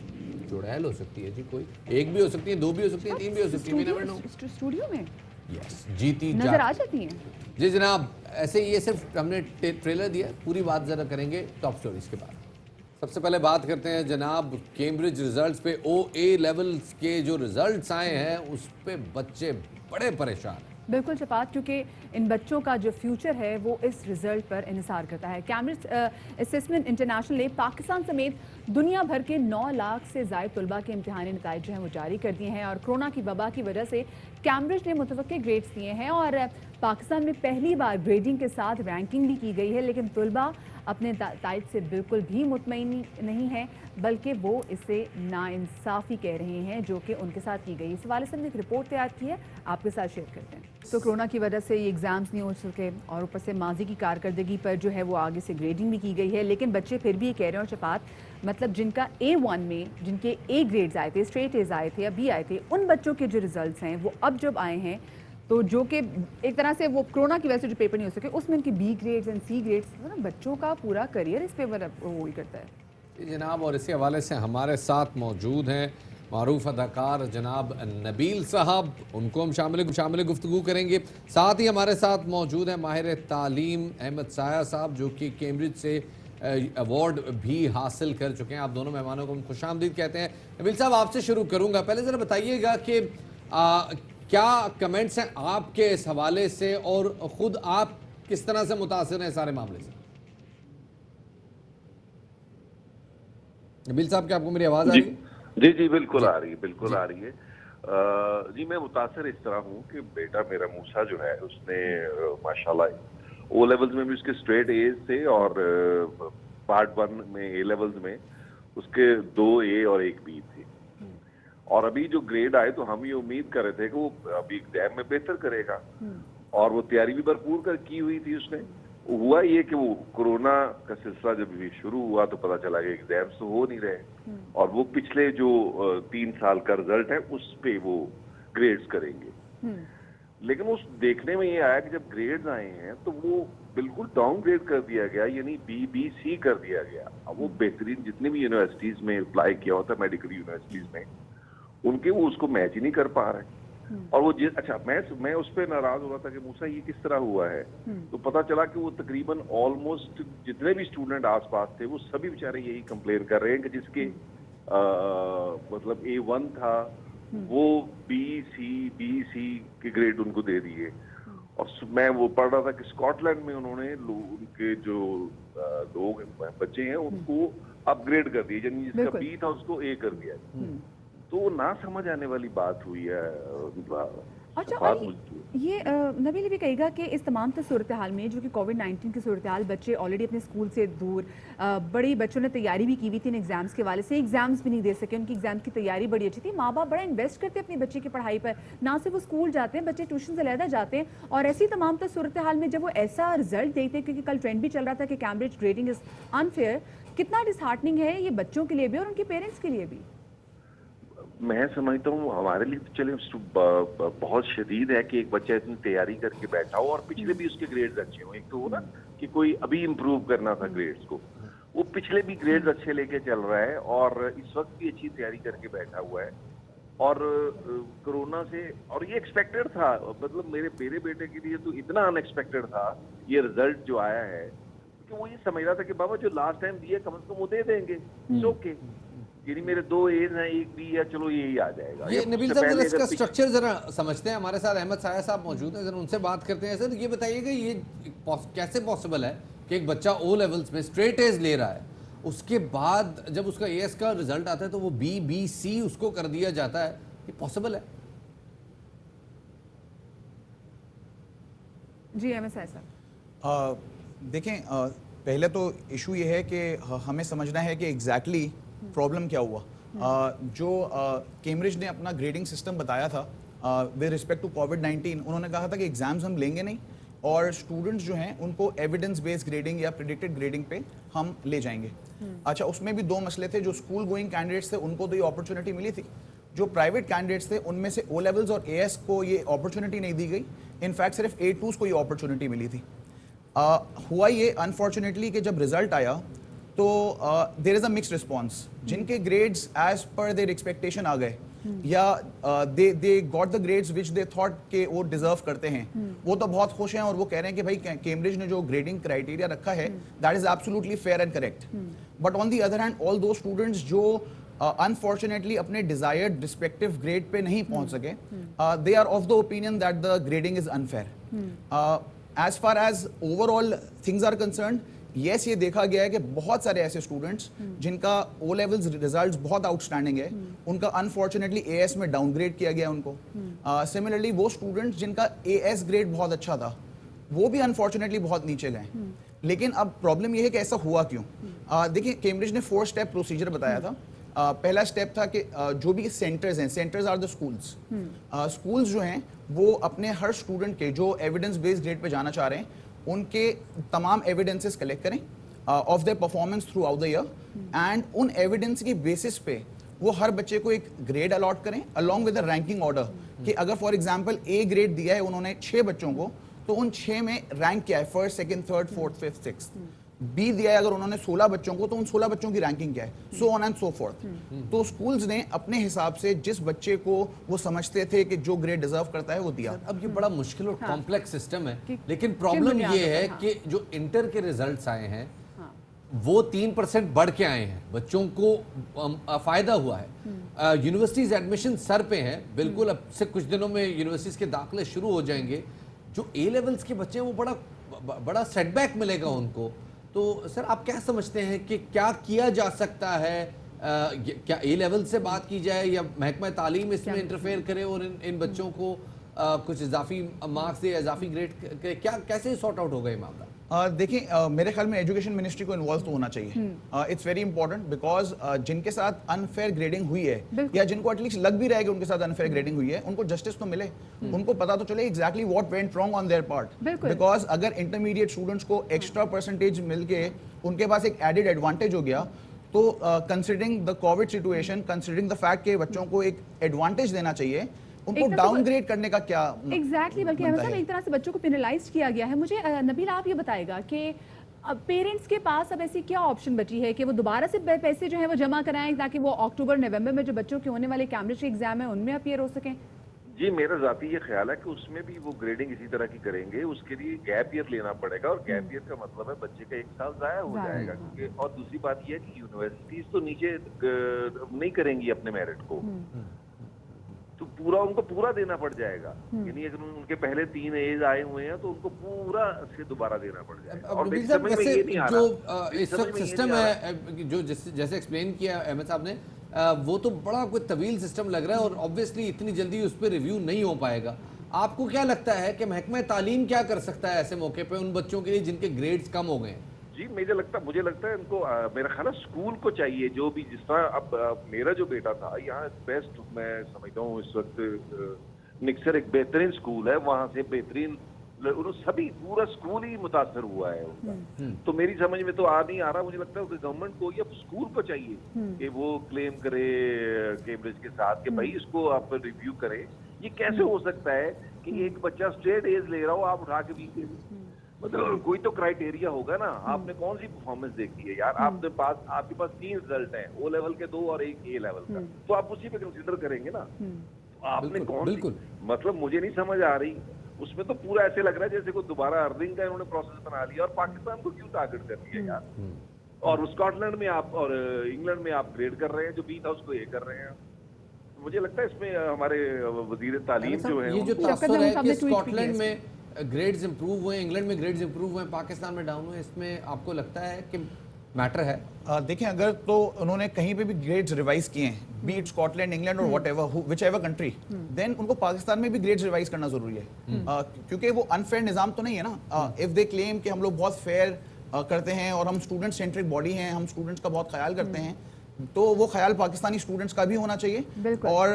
چڑیل ہو سکتی ہے جی، کوئی ایک بھی ہو سکتی ہے، دو بھی ہو سکتی ہیں، تین بھی ہو سکتی ہیں. اسٹوڈیو میں یس جیتی نظر آ جاتی ہیں. جی جناب. ایسے یہ صرف ہم نے ٹریلر دیا، پوری بات ذرا کریں گے ٹاپ سٹوریز کے بعد. سب سے پہلے بات کرتے ہیں جناب کیمبرج ریزلٹس پہ. او اے لیولز کے جو ریزلٹس آئے ہیں اس پہ بچے بڑے پریشان ہیں. بالکل شفاعت، کیونکہ ان بچوں کا جو فیوچر ہے وہ اس رزلٹ پر انحصار کرتا ہے. کیمبرج اسیسمنٹ انٹرنیشنل نے پاکستان سمیت دنیا بھر کے 9 لاکھ سے زائد طلباء کے امتحانی نتائج جو ہیں وہ جاری کر دیے ہیں. اور کورونا کی وبا کی وجہ سے کیمبرج نے متوقع گریڈز دیے ہیں اور پاکستان میں پہلی بار گریڈنگ کے ساتھ رینکنگ بھی کی گئی ہے. لیکن طلباء اپنے نتائج سے بالکل بھی مطمئن نہیں ہیں، بلکہ وہ اسے ناانصافی کہہ رہے ہیں جو کہ ان کے ساتھ کی گئی. اس حوالے سے ہم نے ایک رپورٹ تیار کی ہے، آپ کے ساتھ شیئر کرتے ہیں. تو کورونا کی وجہ سے یہ ایگزامز نہیں ہو سکے اور اوپر سے ماضی کی کارکردگی پر جو ہے وہ آگے سے گریڈنگ بھی کی گئی ہے. لیکن بچے پھر بھی یہ کہہ رہے ہیں، اور شفاعت مطلب جن کا A1 میں جن کے اے گریڈز آئے تھے، اسٹریٹ ایز آئے تھے یا بی آئے تھے، ان بچوں کے جو ریزلٹس ہیں وہ اب جب آئے ہیں تو جو کہ ایک طرح سے وہ کورونا کی وجہ سے جو پیپر نہیں ہو سکے اس میں ان کی B grades and C grades, بچوں کا پورا کریئر اس پہ وہی کرتا ہے. جناب اور اسی حوالے سے ہمارے ساتھ موجود ہیں معروف اداکار جناب نبیل صاحب، ان کو ہم شامل گفتگو کریں گے. ساتھ ہی ہمارے ساتھ موجود ہیں ماہر تعلیم احمد سایہ صاحب جو کہ کیمبرج سے ایوارڈ بھی حاصل کر چکے ہیں. آپ دونوں مہمانوں کو ہم خوش آمدید کہتے ہیں. نبیل صاحب آپ سے شروع کروں گا. پہلے ذرا بتائیے گا کہ کیا کمنٹس ہیں آپ کے اس حوالے سے اور خود آپ کس طرح سے متاثر ہیں سارے معاملے سے؟ نبیل صاحب کیا آپ کو میری آواز آ رہی ہے؟ جی بالکل آ رہی ہے، بالکل آ رہی ہے. جی میں متاثر اس طرح ہوں کہ بیٹا میرا موسیٰ جو ہے اس نے ماشاءاللہ ओ लेवल्स में भी उसके स्ट्रेट एज थे और पार्ट 1 में ए लेवल्स में उसके 2 ए और 1 बी थे। और अभी जो ग्रेड आए तो हम ये उम्मीद कर रहे थे कि वो अभी एग्जाम में बेहतर करेगा, और वो तैयारी भी भरपूर की हुई थी उसने। हुआ ये कि वो कोरोना का सिलसिला जब भी शुरू हुआ तो पता चला कि एग्जाम्स तो हो नहीं रहे, और वो पिछले जो 3 साल का रिजल्ट है उस पे वो ग्रेड्स करेंगे। लेकिन उस देखने में ये आया कि जब ग्रेड्स आए हैं तो वो बिल्कुल डाउन ग्रेड कर दिया गया, यानी BBC कर दिया गया। अब वो बेहतरीन जितने भी यूनिवर्सिटीज में अप्लाई किया होता है, मेडिकल यूनिवर्सिटीज में, उनके वो उसको मैच ही नहीं कर पा रहे। और वो अच्छा मैं उस पर नाराज हो रहा था कि मूसा ये किस तरह हुआ है, तो पता चला कि वो तकरीबन ऑलमोस्ट जितने भी स्टूडेंट आसपास थे वो सभी बेचारे यही कंप्लेन कर रहे हैं कि जिसके मतलब A1 था वो B.C के ग्रेड उनको दे दिए। और मैं वो पढ़ रहा था कि स्कॉटलैंड में उन्होंने उनके जो लोग बच्चे हैं उनको अपग्रेड कर दिए, यानी जिसका B था उसको A कर दिया। तो ना समझ आने वाली बात हुई है। अच्छा, और ये नबील भी कहेगा कि इस तमाम सूरत हाल में जो कि कोविड-19 की सूरत हाल, बच्चे ऑलरेडी अपने स्कूल से दूर, बड़ी बच्चों ने तैयारी भी की हुई थी इन एग्जाम्स के वाले से, एग्जाम्स भी नहीं दे सके, उनकी एग्जाम की तैयारी बड़ी अच्छी थी, माँ बाप बड़ा इन्वेस्ट करते हैं अपने बच्चे की पढ़ाई पर, ना सिर्फ वो स्कूल जाते हैं, बच्चे ट्यूशन से अलहदा जाते हैं, और ऐसी तमाम सूरत हाल में जब वो ऐसा रिजल्ट देखते हैं, क्योंकि कल ट्रेंड भी चल रहा था कि कैम्ब्रिज ग्रेडिंग इज अनफेयर, कितना डिसहार्टनिंग है ये बच्चों के लिए भी और उनके पेरेंट्स के लिए भी। मैं समझता हूँ हमारे लिए तो चले बहुत शदीद है कि एक बच्चा इतनी तैयारी करके बैठा हो और पिछले भी उसके ग्रेड्स अच्छे हो। एक तो हो ना कि कोई अभी इम्प्रूव करना था ग्रेड्स को, वो पिछले भी ग्रेड्स अच्छे लेके चल रहा है और इस वक्त भी अच्छी तैयारी करके बैठा हुआ है। और कोरोना से, और ये एक्सपेक्टेड था, मतलब मेरे बेटे के लिए तो इतना अनएक्सपेक्टेड था ये रिजल्ट जो आया है, क्योंकि वो ये समझ रहा था कि बाबा जो लास्ट टाइम दिए कम से कम वो दे देंगे, ओके, यानी मेरे 2 A's हैं 1 B है, चलो यही आ जाएगा। ये नबील साहब जरा इसका स्ट्रक्चर जरा समझते हैं, हमारे साथ अहमद साया साहब मौजूद हैं, जरा उनसे बात करते हैं। सर ये बताइएगा ये कैसे पॉसिबल है कि एक बच्चा O लेवल्स में स्ट्रेट एज ले रहा है, उसके बाद जब उसका AS का रिजल्ट आता है तो वो B.C उसको कर दिया जाता है, ये पॉसिबल है? जी अहमद साया साहब। देखें, पहले तो इशू ये है कि हमें समझना है कि एग्जैक्टली प्रॉब्लम क्या हुआ। जो कैम्ब्रिज ने अपना ग्रेडिंग सिस्टम बताया था विद रिस्पेक्ट टू कोविड-19, उन्होंने कहा था कि एग्जाम्स हम लेंगे नहीं और स्टूडेंट्स जो हैं उनको एविडेंस बेस्ड ग्रेडिंग या प्रेडिक्टेड ग्रेडिंग पे हम ले जाएंगे। अच्छा, उसमें भी 2 मसले थे। जो स्कूल गोइंग कैंडिडेट्स थे उनको तो ये अपॉर्चुनिटी मिली थी, जो प्राइवेट कैंडिडेट्स थे उनमें से O लेवल्स और AS को ये अपॉर्चुनिटी नहीं दी गई, इनफैक्ट सिर्फ A2s को ये अपॉर्चुनिटी मिली थी। हुआ ये अनफॉर्चुनेटली कि जब रिजल्ट आया तो there is a mixed response. जिनके ग्रेड्स एज पर देयर एक्सपेक्टेशन आ गए या they got the grades which they thought के वो डिजर्व करते हैं, वो तो बहुत खुश हैं और वो कह रहे हैं कि भाई कैम्ब्रिज ने जो ग्रेडिंग क्राइटेरिया रखा है that is absolutely fair and correct. But on the other hand all those students जो अनफॉर्चुनेटली अपने डिजायर्ड रिस्पेक्टिव ग्रेड पे नहीं पहुंच सके, they are of the opinion that the grading is unfair. As far as overall things are concerned, yes, ये देखा गया है कि बहुत सारे ऐसे स्टूडेंट्स जिनका O लेवल्स रिजल्ट्स बहुत आउटस्टैंडिंग है, उनका अनफॉर्चुनेटली AS में डाउनग्रेड किया गया उनको। सिमिलरली वो स्टूडेंट्स जिनका AS ग्रेड बहुत अच्छा था वो भी अनफॉर्चुनेटली बहुत नीचे गए। लेकिन अब प्रॉब्लम ये है कि ऐसा हुआ क्यों। देखिए, कैम्ब्रिज ने 4 स्टेप प्रोसीजर बताया था। पहला स्टेप था कि जो भी सेंटर्स हैं, centres are the schools, schools जो हैं वो अपने हर स्टूडेंट के जो एविडेंस बेस्ड ग्रेड पे जाना चाह रहे हैं उनके तमाम एविडेंसेस कलेक्ट करें of their performance through out the year, and उन एविडेंस की बेसिस पे वो हर बच्चे को एक ग्रेड अलॉट करें along with the ranking order, कि अगर फॉर एग्जांपल A ग्रेड दिया है उन्होंने 6 बच्चों को, तो उन 6 में रैंक क्या है, first, second, third, fourth, fifth, sixth. B दिया है अगर उन्होंने 16 बच्चों को, तो उन 16 बच्चों की रैंकिंग क्या है, so on and so fourth. तो स्कूल्स ने अपने हिसाब से जिस बच्चे को वो समझते थे कि जो ग्रेड डिजर्व करता है वो दिया। अब ये बड़ा मुश्किल और कॉम्प्लेक्स सिस्टम है, लेकिन प्रॉब्लम ये है कि जो इंटर के रिजल्ट्स आए हैं वो 3% बढ़ के आए हैं, बच्चों को फायदा हुआ है। यूनिवर्सिटीज एडमिशन सर पे हैं बिल्कुल, अब से कुछ दिनों में यूनिवर्सिटीज के दाखिले शुरू हो जाएंगे। जो A लेवल्स के बच्चे हैं वो बड़ा सेटबैक मिलेगा उनको। तो सर आप क्या समझते हैं कि क्या किया जा सकता है, क्या A लेवल से बात की जाए या महकमा तालीम इसमें इंटरफेयर करे और इन बच्चों को कुछ इजाफी मार्क्स या इजाफी ग्रेड क्या कैसे सॉर्ट आउट होगा ये मामला? देखिए मेरे ख्याल में एजुकेशन मिनिस्ट्री को इन्वॉल्व तो होना चाहिए। इट्स वेरी इंपॉर्टेंट बिकॉज जिनके साथ अनफेयर ग्रेडिंग हुई है या जिनको एटलीस्ट लग भी रहा है कि उनके साथ अनफेयर ग्रेडिंग हुई है, उनको जस्टिस तो मिले, उनको पता तो चले exactly what went wrong on their part. Because अगर इंटरमीडिएट स्टूडेंट्स को एक्स्ट्रा परसेंटेज मिलके उनके पास एक एडेड एडवांटेज हो गया तो considering the Covid situation, considering the fact कि बच्चों को एक एडवांटेज देना चाहिए, उनको डाउनग्रेड करने का क्या एग्जैक्टली बल्कि अहमद साहब एक तरह से बच्चों को पेनलाइज किया गया है। मुझे नबील आप ये बताएगा कि अब पेरेंट्स के पास अब ऐसी क्या ऑप्शन बची है कि वो दोबारा से पैसे जो है वो जमा कराएं ताकि वो अक्टूबर नवंबर में जो बच्चों के होने वाले कैम्ब्रिज एग्जाम है उनमें अपीयर हो सकें? जी मेरा जाती ये ख्याल है कि उसमें भी वो ग्रेडिंग इसी तरह की करेंगे, उसके लिए गैप ईयर लेना पड़ेगा और गैप ईयर का मतलब है बच्चे का 1 साल जाया हो जाएगा क्योंकि, और दूसरी बात ये है कि यूनिवर्सिटीज तो नीचे नहीं करेंगी अपने मेरिट को, तो पूरा उनको पूरा देना पड़ जाएगा। यानी अगर उनके पहले 3 A's आए हुए हैं तो उनको पूरा से दोबारा देना पड़ जाएगा। और नबील साहब वैसे जो इस वक्त सिस्टम है जो जैसे एक्सप्लेन किया अहमद साहब ने, वो तो बड़ा कोई तवील सिस्टम लग रहा है और ऑब्वियसली इतनी जल्दी उस पर रिव्यू नहीं हो पाएगा। आपको क्या लगता है कि महकमा तालीम क्या कर सकता है ऐसे मौके पे उन बच्चों के लिए जिनके ग्रेड्स कम हो गए हैं? जी मुझे लगता है इनको मेरा ख्याल है स्कूल को चाहिए जो भी, जिस तरह अब मेरा जो बेटा था यहाँ बेस्ट मैं समझता हूँ इस वक्त निक्सर एक बेहतरीन स्कूल है, वहाँ से बेहतरीन सभी पूरा स्कूल ही मुतासर हुआ है उनका। तो मेरी समझ में तो आ नहीं आ रहा, मुझे लगता है कि गवर्नमेंट को या स्कूल को चाहिए कि वो क्लेम करे कैम्ब्रिज के साथ कि भाई इसको आप रिव्यू करें। ये कैसे हो सकता है कि एक बच्चा स्ट्रेट A's ले रहा हो आप उठा के भी दे, मतलब कोई तो क्राइटेरिया होगा ना। आपने कौन सी परफॉर्मेंस देखी है यार? आपके पास 3 रिजल्ट हैं, O लेवल के 2 और 1 A लेवल का, तो आप उसी पे कंसीडर करेंगे ना। तो आपने कौन सी, मतलब मुझे नहीं समझ आ रही। उसमें तो पूरा ऐसे लग रहा है जैसे कोई दोबारा अर्निंग का इन्होंने प्रोसेस बना लिया और पाकिस्तान को क्यों टारगेट कर दिया यार? और स्कॉटलैंड में आप और इंग्लैंड में आप ग्रेड कर रहे हैं, जो B था उसको A कर रहे हैं। मुझे लगता है इसमें हमारे वजीर तालीम जो है, ये जो तासुर है कि स्कॉटलैंड में ग्रेड्स इंप्रूव हुए, इंग्लैंड में ग्रेड्स इंप्रूव हुए, पाकिस्तान में डाउन हुए, इसमें आपको लगता है कि मैटर है? देखें अगर तो उन्होंने कहीं पे भी ग्रेड्स रिवाइज किए हैं, बी इट स्कॉटलैंड, इंग्लैंड और whatever whichever country, then उनको पाकिस्तान में भी ग्रेड्स रिवाइज करना जरूरी है। क्योंकि वो अनफेयर निज़ाम तो नहीं है ना। इफ दे क्लेम कि हम लोग बहुत फेयर करते हैं और हम स्टूडेंट सेंट्रिक बॉडी हैं, हम स्टूडेंट्स का बहुत ख्याल करते हैं, तो वो ख्याल पाकिस्तानी स्टूडेंट्स का भी होना चाहिए। और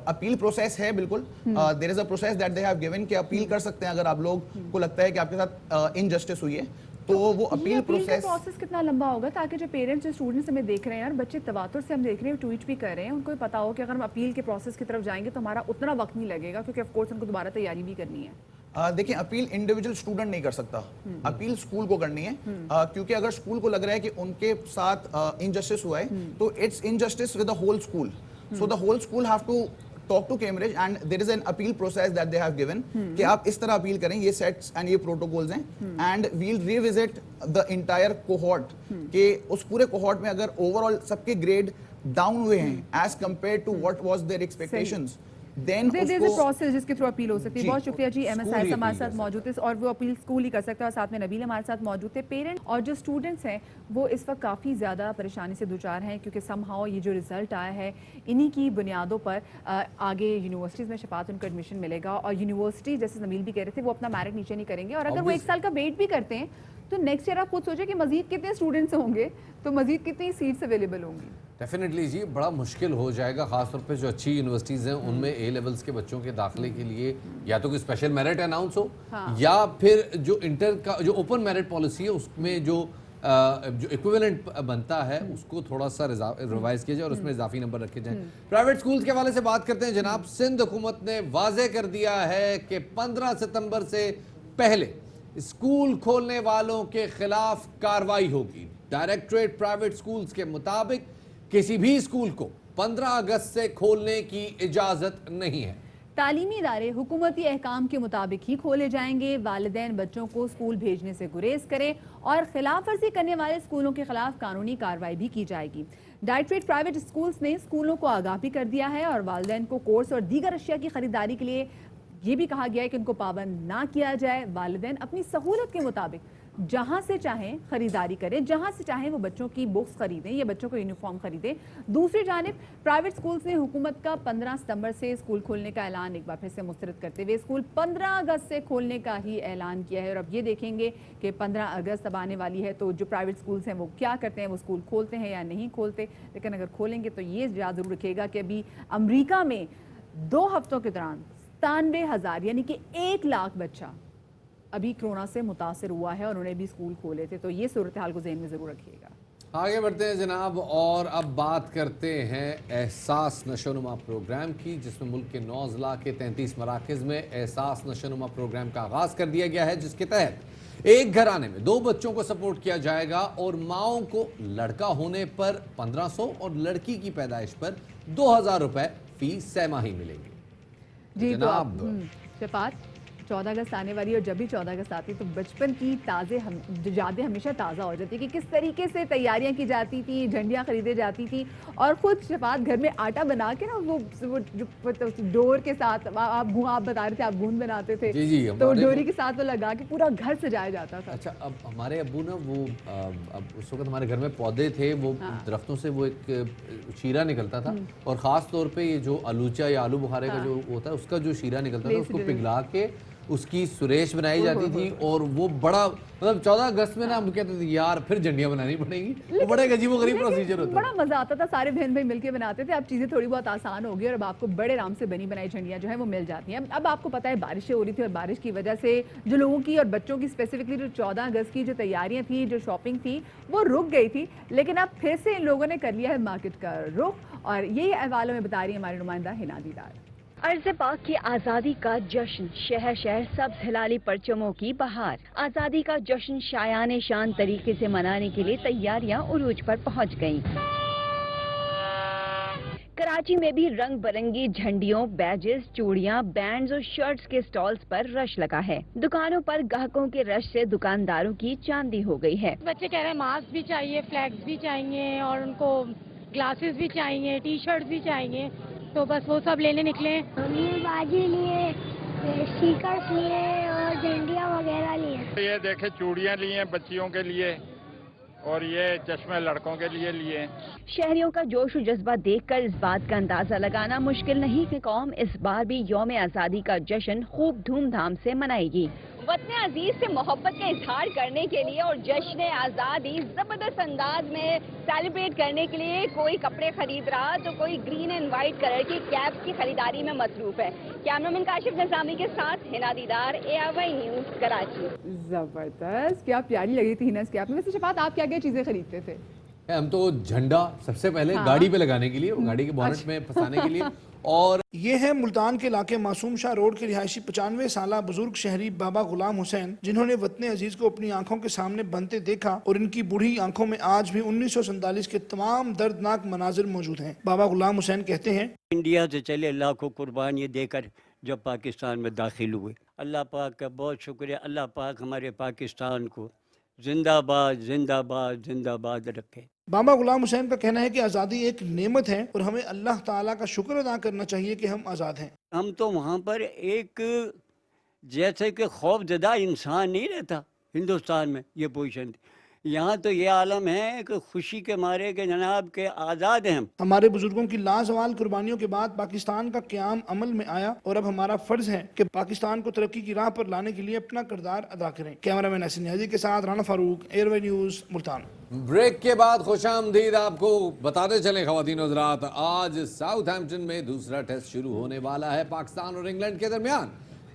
अपील प्रोसेस है, बिल्कुल there is a process that they have given कि अपील कर सकते हैं अगर आप लोग को लगता है कि आपके साथ इनजस्टिस हुई है, तो वो अपील प्रोसेस कितना लंबा होगा ताकि जो पेरेंट्स जो स्टूडेंट्स हमें देख रहे हैं, यार बच्चे तवातुर से हम देख रहे हैं, ट्वीट भी कर रहे हैं, उनको भी पता हो कि अगर हम अपील के प्रोसेस की तरफ जाएंगे तो हमारा उतना वक्त नहीं लगेगा क्योंकि ऑफ कोर्स उनको दोबारा तैयारी भी करनी है। देखिए अपील इंडिविजुअल स्टूडेंट नहीं कर सकता, अपील स्कूल को करनी है। क्योंकि अगर स्कूल को लग रहा है कि उनके साथ इनजस्टिस हुआ है तो it's injustice with the whole school, so the whole school have to talk to Cambridge and there is an appeal process that they have given कि आप इस तरह अपील करें, ये सेट्स एंड ये प्रोटोकॉल्स हैं, and we'll revisit the entire cohort कि उस पूरे कोहॉर्ट में अगर ओवरऑल सबके ग्रेड डाउन हुए हैं as compare to what was their expectations, then process जिसके थ्रू अपील हो सकती है। बहुत शुक्रिया जी, एमएस साहिब हमारे साथ मौजूद थे और वो अपील स्कूल ही कर सकता है, और साथ में नबील हमारे साथ मौजूद थे। पेरेंट और जो स्टूडेंट्स हैं वो इस वक्त काफ़ी ज़्यादा परेशानी से दुचार हैं क्योंकि समहाउ ये जो रिजल्ट आया है इन्हीं की बुनियादों पर आगे यूनिवर्सिटीज़ में शफात उनको एडमिशन मिलेगा, और यूनिवर्सिटी जैसे नबील भी कह रहे थे वो अपना मेरिट नीचे नहीं करेंगे, और अगर वो 1 साल का वेट भी करते हैं तो नेक्स्ट ईयर आप खुद सोचें कि मजीद कितने स्टूडेंट्स होंगे, तो मजीद कितनी सीट्स अवेलेबल होंगी। डेफिनेटली जी, बड़ा मुश्किल हो जाएगा, खासतौर पे जो अच्छी यूनिवर्सिटीज़ हैं उनमें A लेवल्स के बच्चों के दाखिले के लिए या तो कोई स्पेशल मेरिट अनाउंस हो, या फिर जो इंटर का जो ओपन मेरिट पॉलिसी है उसमें जो इक्विवेलेंट बनता है उसको थोड़ा सा रिवाइज किया जाए और उसमें इजाफी नंबर रखे जाएं। प्राइवेट स्कूल्स के हवाले से बात करते हैं। जनाब, सिंध हुकूमत ने वाजे कर दिया है कि 15 सितंबर से पहले स्कूल खोलने वालों के खिलाफ कार्रवाई होगी। डायरेक्टरेट प्राइवेट स्कूल्स के मुताबिक किसी भी स्कूल को 15 अगस्त से खोलने की इजाजत नहीं है। तालीमी इदारे हुकूमती अहकाम के मुताबिक ही खोले जाएंगे। वालिदैन बच्चों को स्कूल भेजने से गुरेज करें और खिलाफ वर्जी करने वाले स्कूलों के खिलाफ कानूनी कार्रवाई भी की जाएगी। डायरेक्टरेट प्राइवेट स्कूल्स ने स्कूलों को आगाह भी कर दिया है और वालिदैन को कोर्स और दीगर अशिया की खरीदारी के लिए ये भी कहा गया है कि उनको पाबंद ना किया जाए। वालिदैन अपनी सहूलत के मुताबिक जहां से चाहें खरीदारी करें, जहां से चाहें वो बच्चों की बुक्स खरीदें या बच्चों को यूनिफॉर्म खरीदें। दूसरी जानिब प्राइवेट स्कूल्स ने हुकूमत का 15 सितंबर से स्कूल खोलने का ऐलान एक बार फिर से मुस्तरद करते हुए स्कूल 15 अगस्त से खोलने का ही ऐलान किया है। और अब ये देखेंगे कि 15 अगस्त अब आने वाली है तो जो प्राइवेट स्कूल्स हैं वो क्या करते हैं, वो स्कूल खोलते हैं या नहीं खोलते। लेकिन अगर खोलेंगे तो ये याद जरूर रखिएगा कि अभी अमरीका में 2 हफ्तों के दौरान 97,000 यानी कि 1 लाख बच्चा अभी कोरोना से मुतासर हुआ है और उन्होंने भी स्कूल खोले थे। तो ये सूरत हाल को ज़हन में ज़रूर रखिएगा। आगे बढ़ते हैं जनाब, और अब बात करते हैं एहसास नशोनुमा प्रोग्राम की, जिसमें मुल्क के 9 अज़ला के 33 मराकज़ में एहसास नशोनुमा प्रोग्राम का आगाज़ कर दिया गया है, जिसके तहत एक घराने में 2 बच्चों को सपोर्ट किया जाएगा और माओं को लड़का होने पर 1500 और लड़की की पैदाइश पर 2000 रुपए फी सहमाही मिलेंगे। जी जनाब, तो शफात 14 अगस्त आने वाली है और जब भी 14 अगस्त आती तो बचपन की यादें हमेशा ताज़ा हो जाती कि किस तरीके से तैयारियां की जाती थी, झंडियां खरीदे जाती थी और खुद शफात घर में आटा बना के ना वो जो डोर के साथ आप बता रहे थे आप गूंद बनाते थे। जी जी, तो डोरी के साथ वो लगा के पूरा घर सजाया जाता था। अच्छा, अब हमारे अब्बू ना वो अब उस वक्त हमारे घर में पौधे थे, वो दरख्तों से वो एक शीरा निकलता था और ख़ास तौर पे ये जो आलूचा या आलू बुखारे का जो होता है उसका जो शीरा निकलता था उसको पिघला के उसकी सुरेश बनाई जाती थी और वो बड़ा मतलब 14 अगस्त में ना हम कहते थे यार फिर झंडियां बनानी पड़ेंगी। वो बड़ा अजीबोगरीब प्रोसीजर होता बड़ा मजा आता था, सारे बहन भाई मिलके बनाते थे। अब चीजें थोड़ी बहुत आसान हो गई और अब आपको बड़े आराम से बनी बनाई झंडियां जो है वो मिल जाती हैं। अब आपको पता है बारिशें हो रही थी और बारिश की वजह से जो लोगों की और बच्चों की स्पेसिफिकली जो 14 अगस्त की जो तैयारियां थी, जो शॉपिंग थी वो रुक गई थी। लेकिन अब फिर से इन लोगों ने कर लिया है मार्केट का रुख और यही अहवालों में बता रही है हमारी नुमाइंदा हिना दीदार। अर्ज़ पाक की आज़ादी का जश्न, शहर शहर सब्ज़ हिलाली परचमों की बहार। आज़ादी का जश्न शायान शान तरीके से मनाने के लिए तैयारियां उरूज पर पहुंच गईं। कराची में भी रंग बिरंगी झंडियों, बैजेस, चूड़ियां, बैंड्स और शर्ट्स के स्टॉल्स पर रश लगा है। दुकानों पर ग्राहकों के रश से दुकानदारों की चांदी हो गई है। बच्चे कह रहे हैं मास्क भी चाहिए, फ्लैग्स भी चाहिए और उनको ग्लासेस भी चाहिए, टी शर्ट भी चाहिए, तो बस वो सब लेने निकले। हमने बाजी लिए, स्टिकर्स लिए और झंडियाँ वगैरह लिए। ये देखे चूड़ियाँ ली हैं बच्चियों के लिए और ये चश्मे लड़कों के लिए। शहरियों का जोश और जज्बा देखकर इस बात का अंदाजा लगाना मुश्किल नहीं कि कौम इस बार भी यौम आज़ादी का जश्न खूब धूमधाम से मनाएगी। वतन अजीज से मोहब्बत का इजहार करने के लिए और जश्न आज़ादी जबरदस्त अंदाज में सेलिब्रेट करने के लिए कोई कपड़े खरीद रहा तो कोई ग्रीन एंड व्हाइट कलर की कैप्स की खरीदारी में मसरूफ है। कैमरामैन काशिफ निजामी के साथ हिना दीदार, ARY न्यूज़, कराची। जबरदस्त, क्या प्यारी लगी थी हिना की कैप में। वैसे शफात आप क्या क्या चीजें खरीदते थे? हम तो झंडा सबसे पहले गाड़ी पे लगाने के लिए, गाड़ी के बोनेट में फंसाने के लिए। और ये है मुल्तान के इलाके मासूम शाह रोड के रिहायशी 95 साला बुजुर्ग शहरी बाबा गुलाम हुसैन, जिन्होंने वतन अजीज को अपनी आंखों के सामने बनते देखा और इनकी बूढ़ी आंखों में आज भी 1947 के तमाम दर्दनाक मनाजिर मौजूद हैं। बाबा गुलाम हुसैन कहते हैं, इंडिया से चले लाखों कुर्बानी देकर जब पाकिस्तान में दाखिल हुए, अल्लाह पाक का बहुत शुक्रिया। अल्लाह पाक हमारे पाकिस्तान को जिंदाबाद जिंदाबाद जिंदाबाद रखे। बाबा गुलाम हुसैन का कहना है कि आज़ादी एक नेमत है और हमें अल्लाह ताला का शुक्र अदा करना चाहिए कि हम आज़ाद हैं। हम तो वहाँ पर एक जैसे कि खौफजदा इंसान नहीं रहता हिंदुस्तान में, ये पोजीशन थी। यहाँ तो ये आलम है कि खुशी के मारे के जनाब के आज़ाद हैं हम। हमारे बुजुर्गों की लाजवाल कुर्बानियों के बाद पाकिस्तान का क़याम अमल में आया और अब हमारा फर्ज है कि पाकिस्तान को तरक्की की राह पर लाने के लिए अपना किरदार अदा करें। कैमरामैन हसन नियाज़ी के साथ Rana Farooq, ARY news, Multan. Break के बाद खुशामदीद आपको बताते चले ख़वातीन और हज़रात, आज साउथहैम्पटन में दूसरा टेस्ट शुरू होने वाला है पाकिस्तान और इंग्लैंड के दरमियान।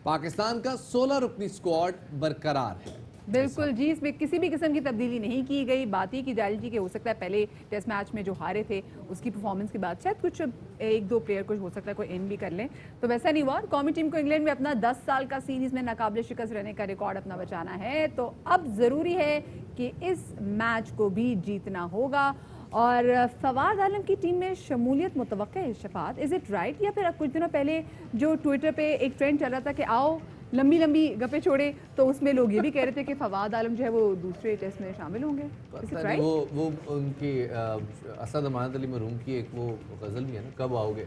पाकिस्तान का 16 रुकनी स्क्वाड बरकरार है। बिल्कुल जी, इसमें किसी भी किस्म की तब्दीली नहीं की गई। बात ही की जा रही थी कि हो सकता है पहले टेस्ट मैच में जो हारे थे उसकी परफॉर्मेंस के बाद शायद कुछ 1-2 प्लेयर कुछ हो सकता है कोई इन भी कर लें, तो वैसा नहीं हुआ। कौमी टीम को इंग्लैंड में अपना 10 साल का सीरीज में नाकाबिल शिकस्त रहने का रिकॉर्ड अपना बचाना है, तो अब ज़रूरी है कि इस मैच को भी जीतना होगा। और फवाद आलम की टीम में शमूलियत मुतवक्के है शफात, इज़ इट राइट? या फिर कुछ दिनों पहले जो ट्विटर पे एक ट्रेंड चल रहा था कि आओ लंबी लंबी गप्पे छोड़े, तो उसमें लोग ये भी कह रहे थे कि फवाद आलम जो है वो दूसरे टेस्ट में शामिल होंगे। right? वो उनकी असद अमानत अली मरहूम की एक वो गज़ल भी है ना, कब आओगे,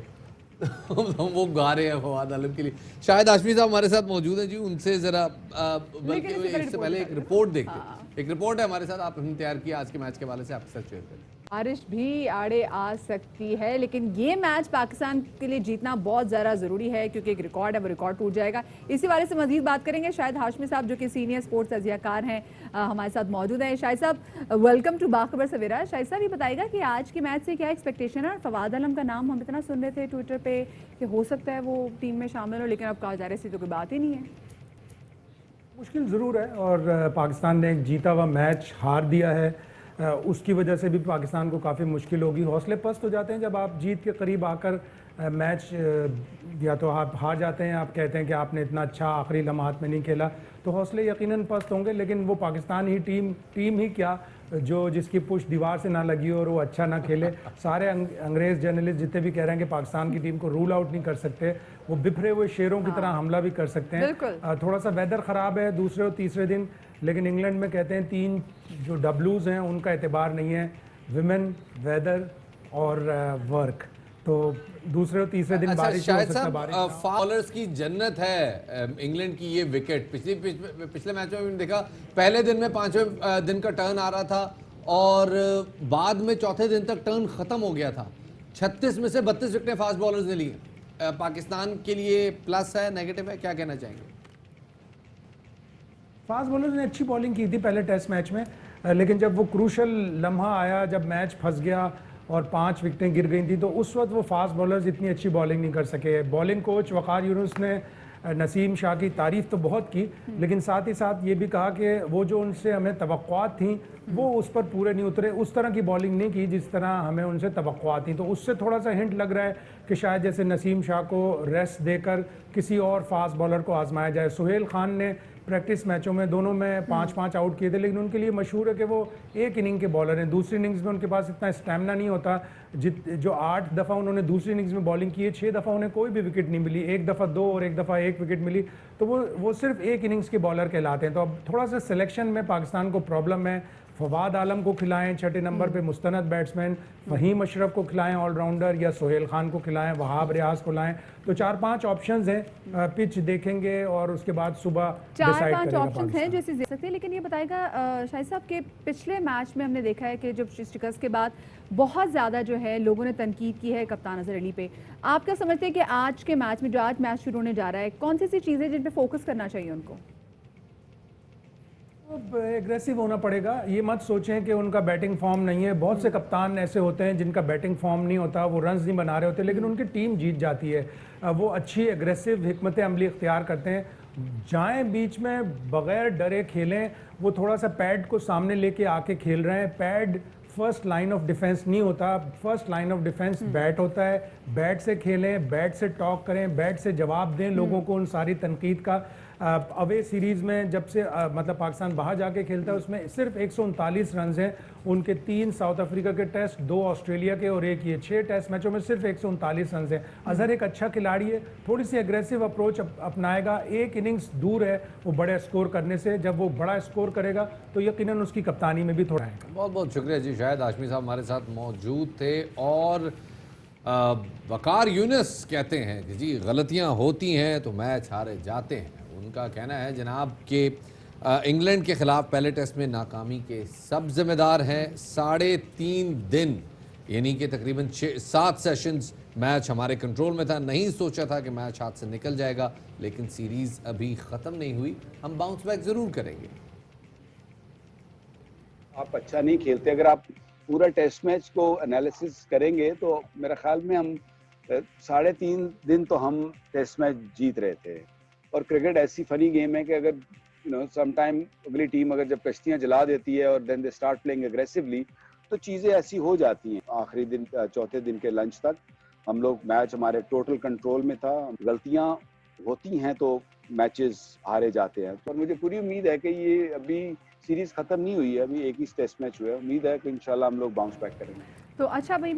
हम वो गा रहे हैं फवाद आलम के लिए। शाहिद हाशमी साहब हमारे साथ मौजूद हैं जी, उनसे जरा बल्कि इससे पहले एक रिपोर्ट देखते हैं। एक रिपोर्ट है हमारे साथ, आप हमने तैयार किया आज के मैच के हवाले से, आपके साथ शेयर करें। बारिश भी आड़े आ सकती है, लेकिन ये मैच पाकिस्तान के लिए जीतना बहुत ज़्यादा ज़रूरी है, क्योंकि एक रिकॉर्ड है, वो रिकॉर्ड टूट जाएगा। इसी बारे से मजीद बात करेंगे शाहिद हाशमी साहब, जो कि सीनियर स्पोर्ट्स तजियाकार हैं, हमारे साथ मौजूद हैं। शाहिद साहब, वेलकम टू बाखबर सवेरा। शाहिद साहब, ये बताएगा कि आज के मैच से क्या एक्सपेक्टेशन है? और फवाद आलम का नाम हम इतना सुन रहे थे ट्विटर पे कि हो सकता है वो टीम में शामिल हो, लेकिन अब कहा जा रहा है ऐसी तो कोई बात ही नहीं है। मुश्किल ज़रूर है, और पाकिस्तान ने एक जीता हुआ मैच हार दिया है, उसकी वजह से भी पाकिस्तान को काफ़ी मुश्किल होगी। हौसले पस्त हो जाते हैं जब आप जीत के करीब आकर मैच या तो आप हार जाते हैं, आप कहते हैं कि आपने इतना अच्छा आखिरी लम्हात में नहीं खेला, तो हौसले यकीनन पस्त होंगे। लेकिन वो पाकिस्तान ही टीम ही क्या, जो जिसकी पुश दीवार से ना लगी हो और वो अच्छा ना खेले। सारे अंग्रेज़ जर्नलिस्ट जितने भी कह रहे हैं कि पाकिस्तान की टीम को रूल आउट नहीं कर सकते, वो बिखरे हुए शेरों की तरह हमला भी कर सकते हैं। थोड़ा सा वेदर ख़राब है दूसरे और तीसरे दिन, लेकिन इंग्लैंड में कहते हैं 3 जो डब्लूज़ हैं उनका एतबार नहीं है, विमेन, वेदर और वर्क। तो दूसरे और तीसरे दिन बारिश हो सकता है। बारिश बॉलर्स की जन्नत है इंग्लैंड की ये विकेट। पिछले मैच में हमने देखा, पहले दिन में 5वें दिन का टर्न आ रहा था और बाद में चौथे दिन तक टर्न खत्म हो गया था। 36 में से 32 विकेटें फास्ट बॉलर्स ने ली। पाकिस्तान के लिए प्लस है, नेगेटिव है, क्या कहना चाहेंगे? फास्ट बॉलर्स ने अच्छी बॉलिंग की थी पहले टेस्ट मैच में, लेकिन जब वो क्रूशल लम्हा आया, जब मैच फंस गया और 5 विकेटें गिर गई थी, तो उस वक्त वो फास्ट बॉलर्स इतनी अच्छी बॉलिंग नहीं कर सके। बॉलिंग कोच वक़ार यूनुस ने नसीम शाह की तारीफ़ तो बहुत की, लेकिन साथ ही साथ ये भी कहा कि वो जो उनसे हमें तवक्कुआत थी वो उस पर पूरे नहीं उतरे, उस तरह की बॉलिंग नहीं की जिस तरह हमें उनसे तवक्कुआत थी। तो उससे थोड़ा सा हिंट लग रहा है कि शायद जैसे नसीम शाह को रेस्ट देकर किसी और फास्ट बॉलर को आजमाया जाए। सुहेल खान ने प्रैक्टिस मैचों में दोनों में 5-5 आउट किए थे, लेकिन उनके लिए मशहूर है कि वो एक इनिंग के बॉलर हैं। दूसरी इनिंग्स में उनके पास इतना स्टैमिना नहीं होता। जो 8 दफ़ा उन्होंने दूसरी इनिंग्स में बॉलिंग की है, 6 दफ़ा उन्हें कोई भी विकेट नहीं मिली, एक दफ़ा 2 और एक दफ़ा 1 विकेट मिली, तो वो सिर्फ एक इनिंग्स के बॉलर कहलाते हैं। तो अब थोड़ा सा सिलेक्शन में पाकिस्तान को प्रॉब्लम है। फवाद आलम को खिलाएं 6ठे नंबर पे मुस्तनद बैट्समैन, फहीम अशरफ को खिलाएं ऑलराउंडर, या सोहेल खान को खिलाएं, वहाब रियाज को लाएं। तो 4-5 ऑप्शंस हैं, पिच देखेंगे और उसके बाद सुबह 4-5 ऑप्शंस हैं जैसे दे सकते हैं। लेकिन ये बताएगा शाहिद साहब के पिछले मैच में हमने देखा है कि जब शिकस्त के बाद बहुत ज़्यादा जो है लोगों ने तनकीद की है कप्तान अजहर अली पे। आप क्या समझते हैं कि आज के मैच में, जो आज मैच शुरू होने जा रहा है, कौन सी चीज़ें जिन पे फोकस करना चाहिए उनको? एग्रेसिव होना पड़ेगा। ये मत सोचें कि उनका बैटिंग फॉर्म नहीं है। बहुत से कप्तान ऐसे होते हैं जिनका बैटिंग फॉर्म नहीं होता, वो रन्स नहीं बना रहे होते, लेकिन उनकी टीम जीत जाती है। वो अच्छी एग्रेसिव हिकमत अमली इख्तियार करते हैं। जाएं बीच में बग़ैर डरे खेलें। वो थोड़ा सा पैड को सामने लेके आके खेल रहे हैं। Pad first line of defence नहीं होता, first line of defence bat होता है। बैट से खेलें, बैट से टॉक करें, बैट से जवाब दें लोगों को उन सारी तनकीद का। अवे सीरीज़ में जब से मतलब पाकिस्तान बाहर जाके खेलता है, उसमें सिर्फ 139 रन हैं। उनके 3 साउथ अफ्रीका के टेस्ट, 2 ऑस्ट्रेलिया के और 1 ये 6 टेस्ट मैचों में सिर्फ 139 रन हैं। अजहर एक अच्छा खिलाड़ी है, थोड़ी सी एग्रेसिव अप्रोच अपनाएगा। एक इनिंग्स दूर है वो बड़े स्कोर करने से। जब वो बड़ा स्कोर करेगा तो यकीनन उसकी कप्तानी में भी थोड़ा है। बहुत बहुत शुक्रिया जी। शाहिद हाशमी साहब हमारे साथ मौजूद थे। और वक़ार यूनुस कहते हैं कि जी गलतियाँ होती हैं तो मैच हारे जाते हैं। उनका कहना है जनाब कि इंग्लैंड के ख़िलाफ़ पहले टेस्ट में नाकामी के सब जिम्मेदार हैं। 3.5 दिन यानी कि तकरीबन 7 सेशंस मैच हमारे कंट्रोल में था। नहीं सोचा था कि मैच हाथ से निकल जाएगा, लेकिन सीरीज़ अभी ख़त्म नहीं हुई, हम बाउंस बैक ज़रूर करेंगे। आप अच्छा नहीं खेलते, अगर आप पूरा टेस्ट मैच को एनालिसिस करेंगे तो मेरा ख्याल में हम 3.5 दिन तो हम टेस्ट मैच जीत रहे थे। और क्रिकेट ऐसी फनी गेम है कि अगर सम टाइम अगली टीम अगर जब कश्तियां जला देती है और then they start playing aggressively, तो चीज़ें ऐसी हो जाती हैं। आखिरी दिन, चौथे दिन के लंच तक हम लोग मैच हमारे टोटल कंट्रोल में था। गलतियां होती हैं तो मैचेस हारे जाते हैं। तो मुझे पूरी उम्मीद है कि ये अभी सीरीज खत्म नहीं हुई है, अभी एक ही टेस्ट मैच हुआ है। उम्मीद है कि इंशाल्लाह हम लोग बाउंस बैक करेंगे। तो अच्छा भाई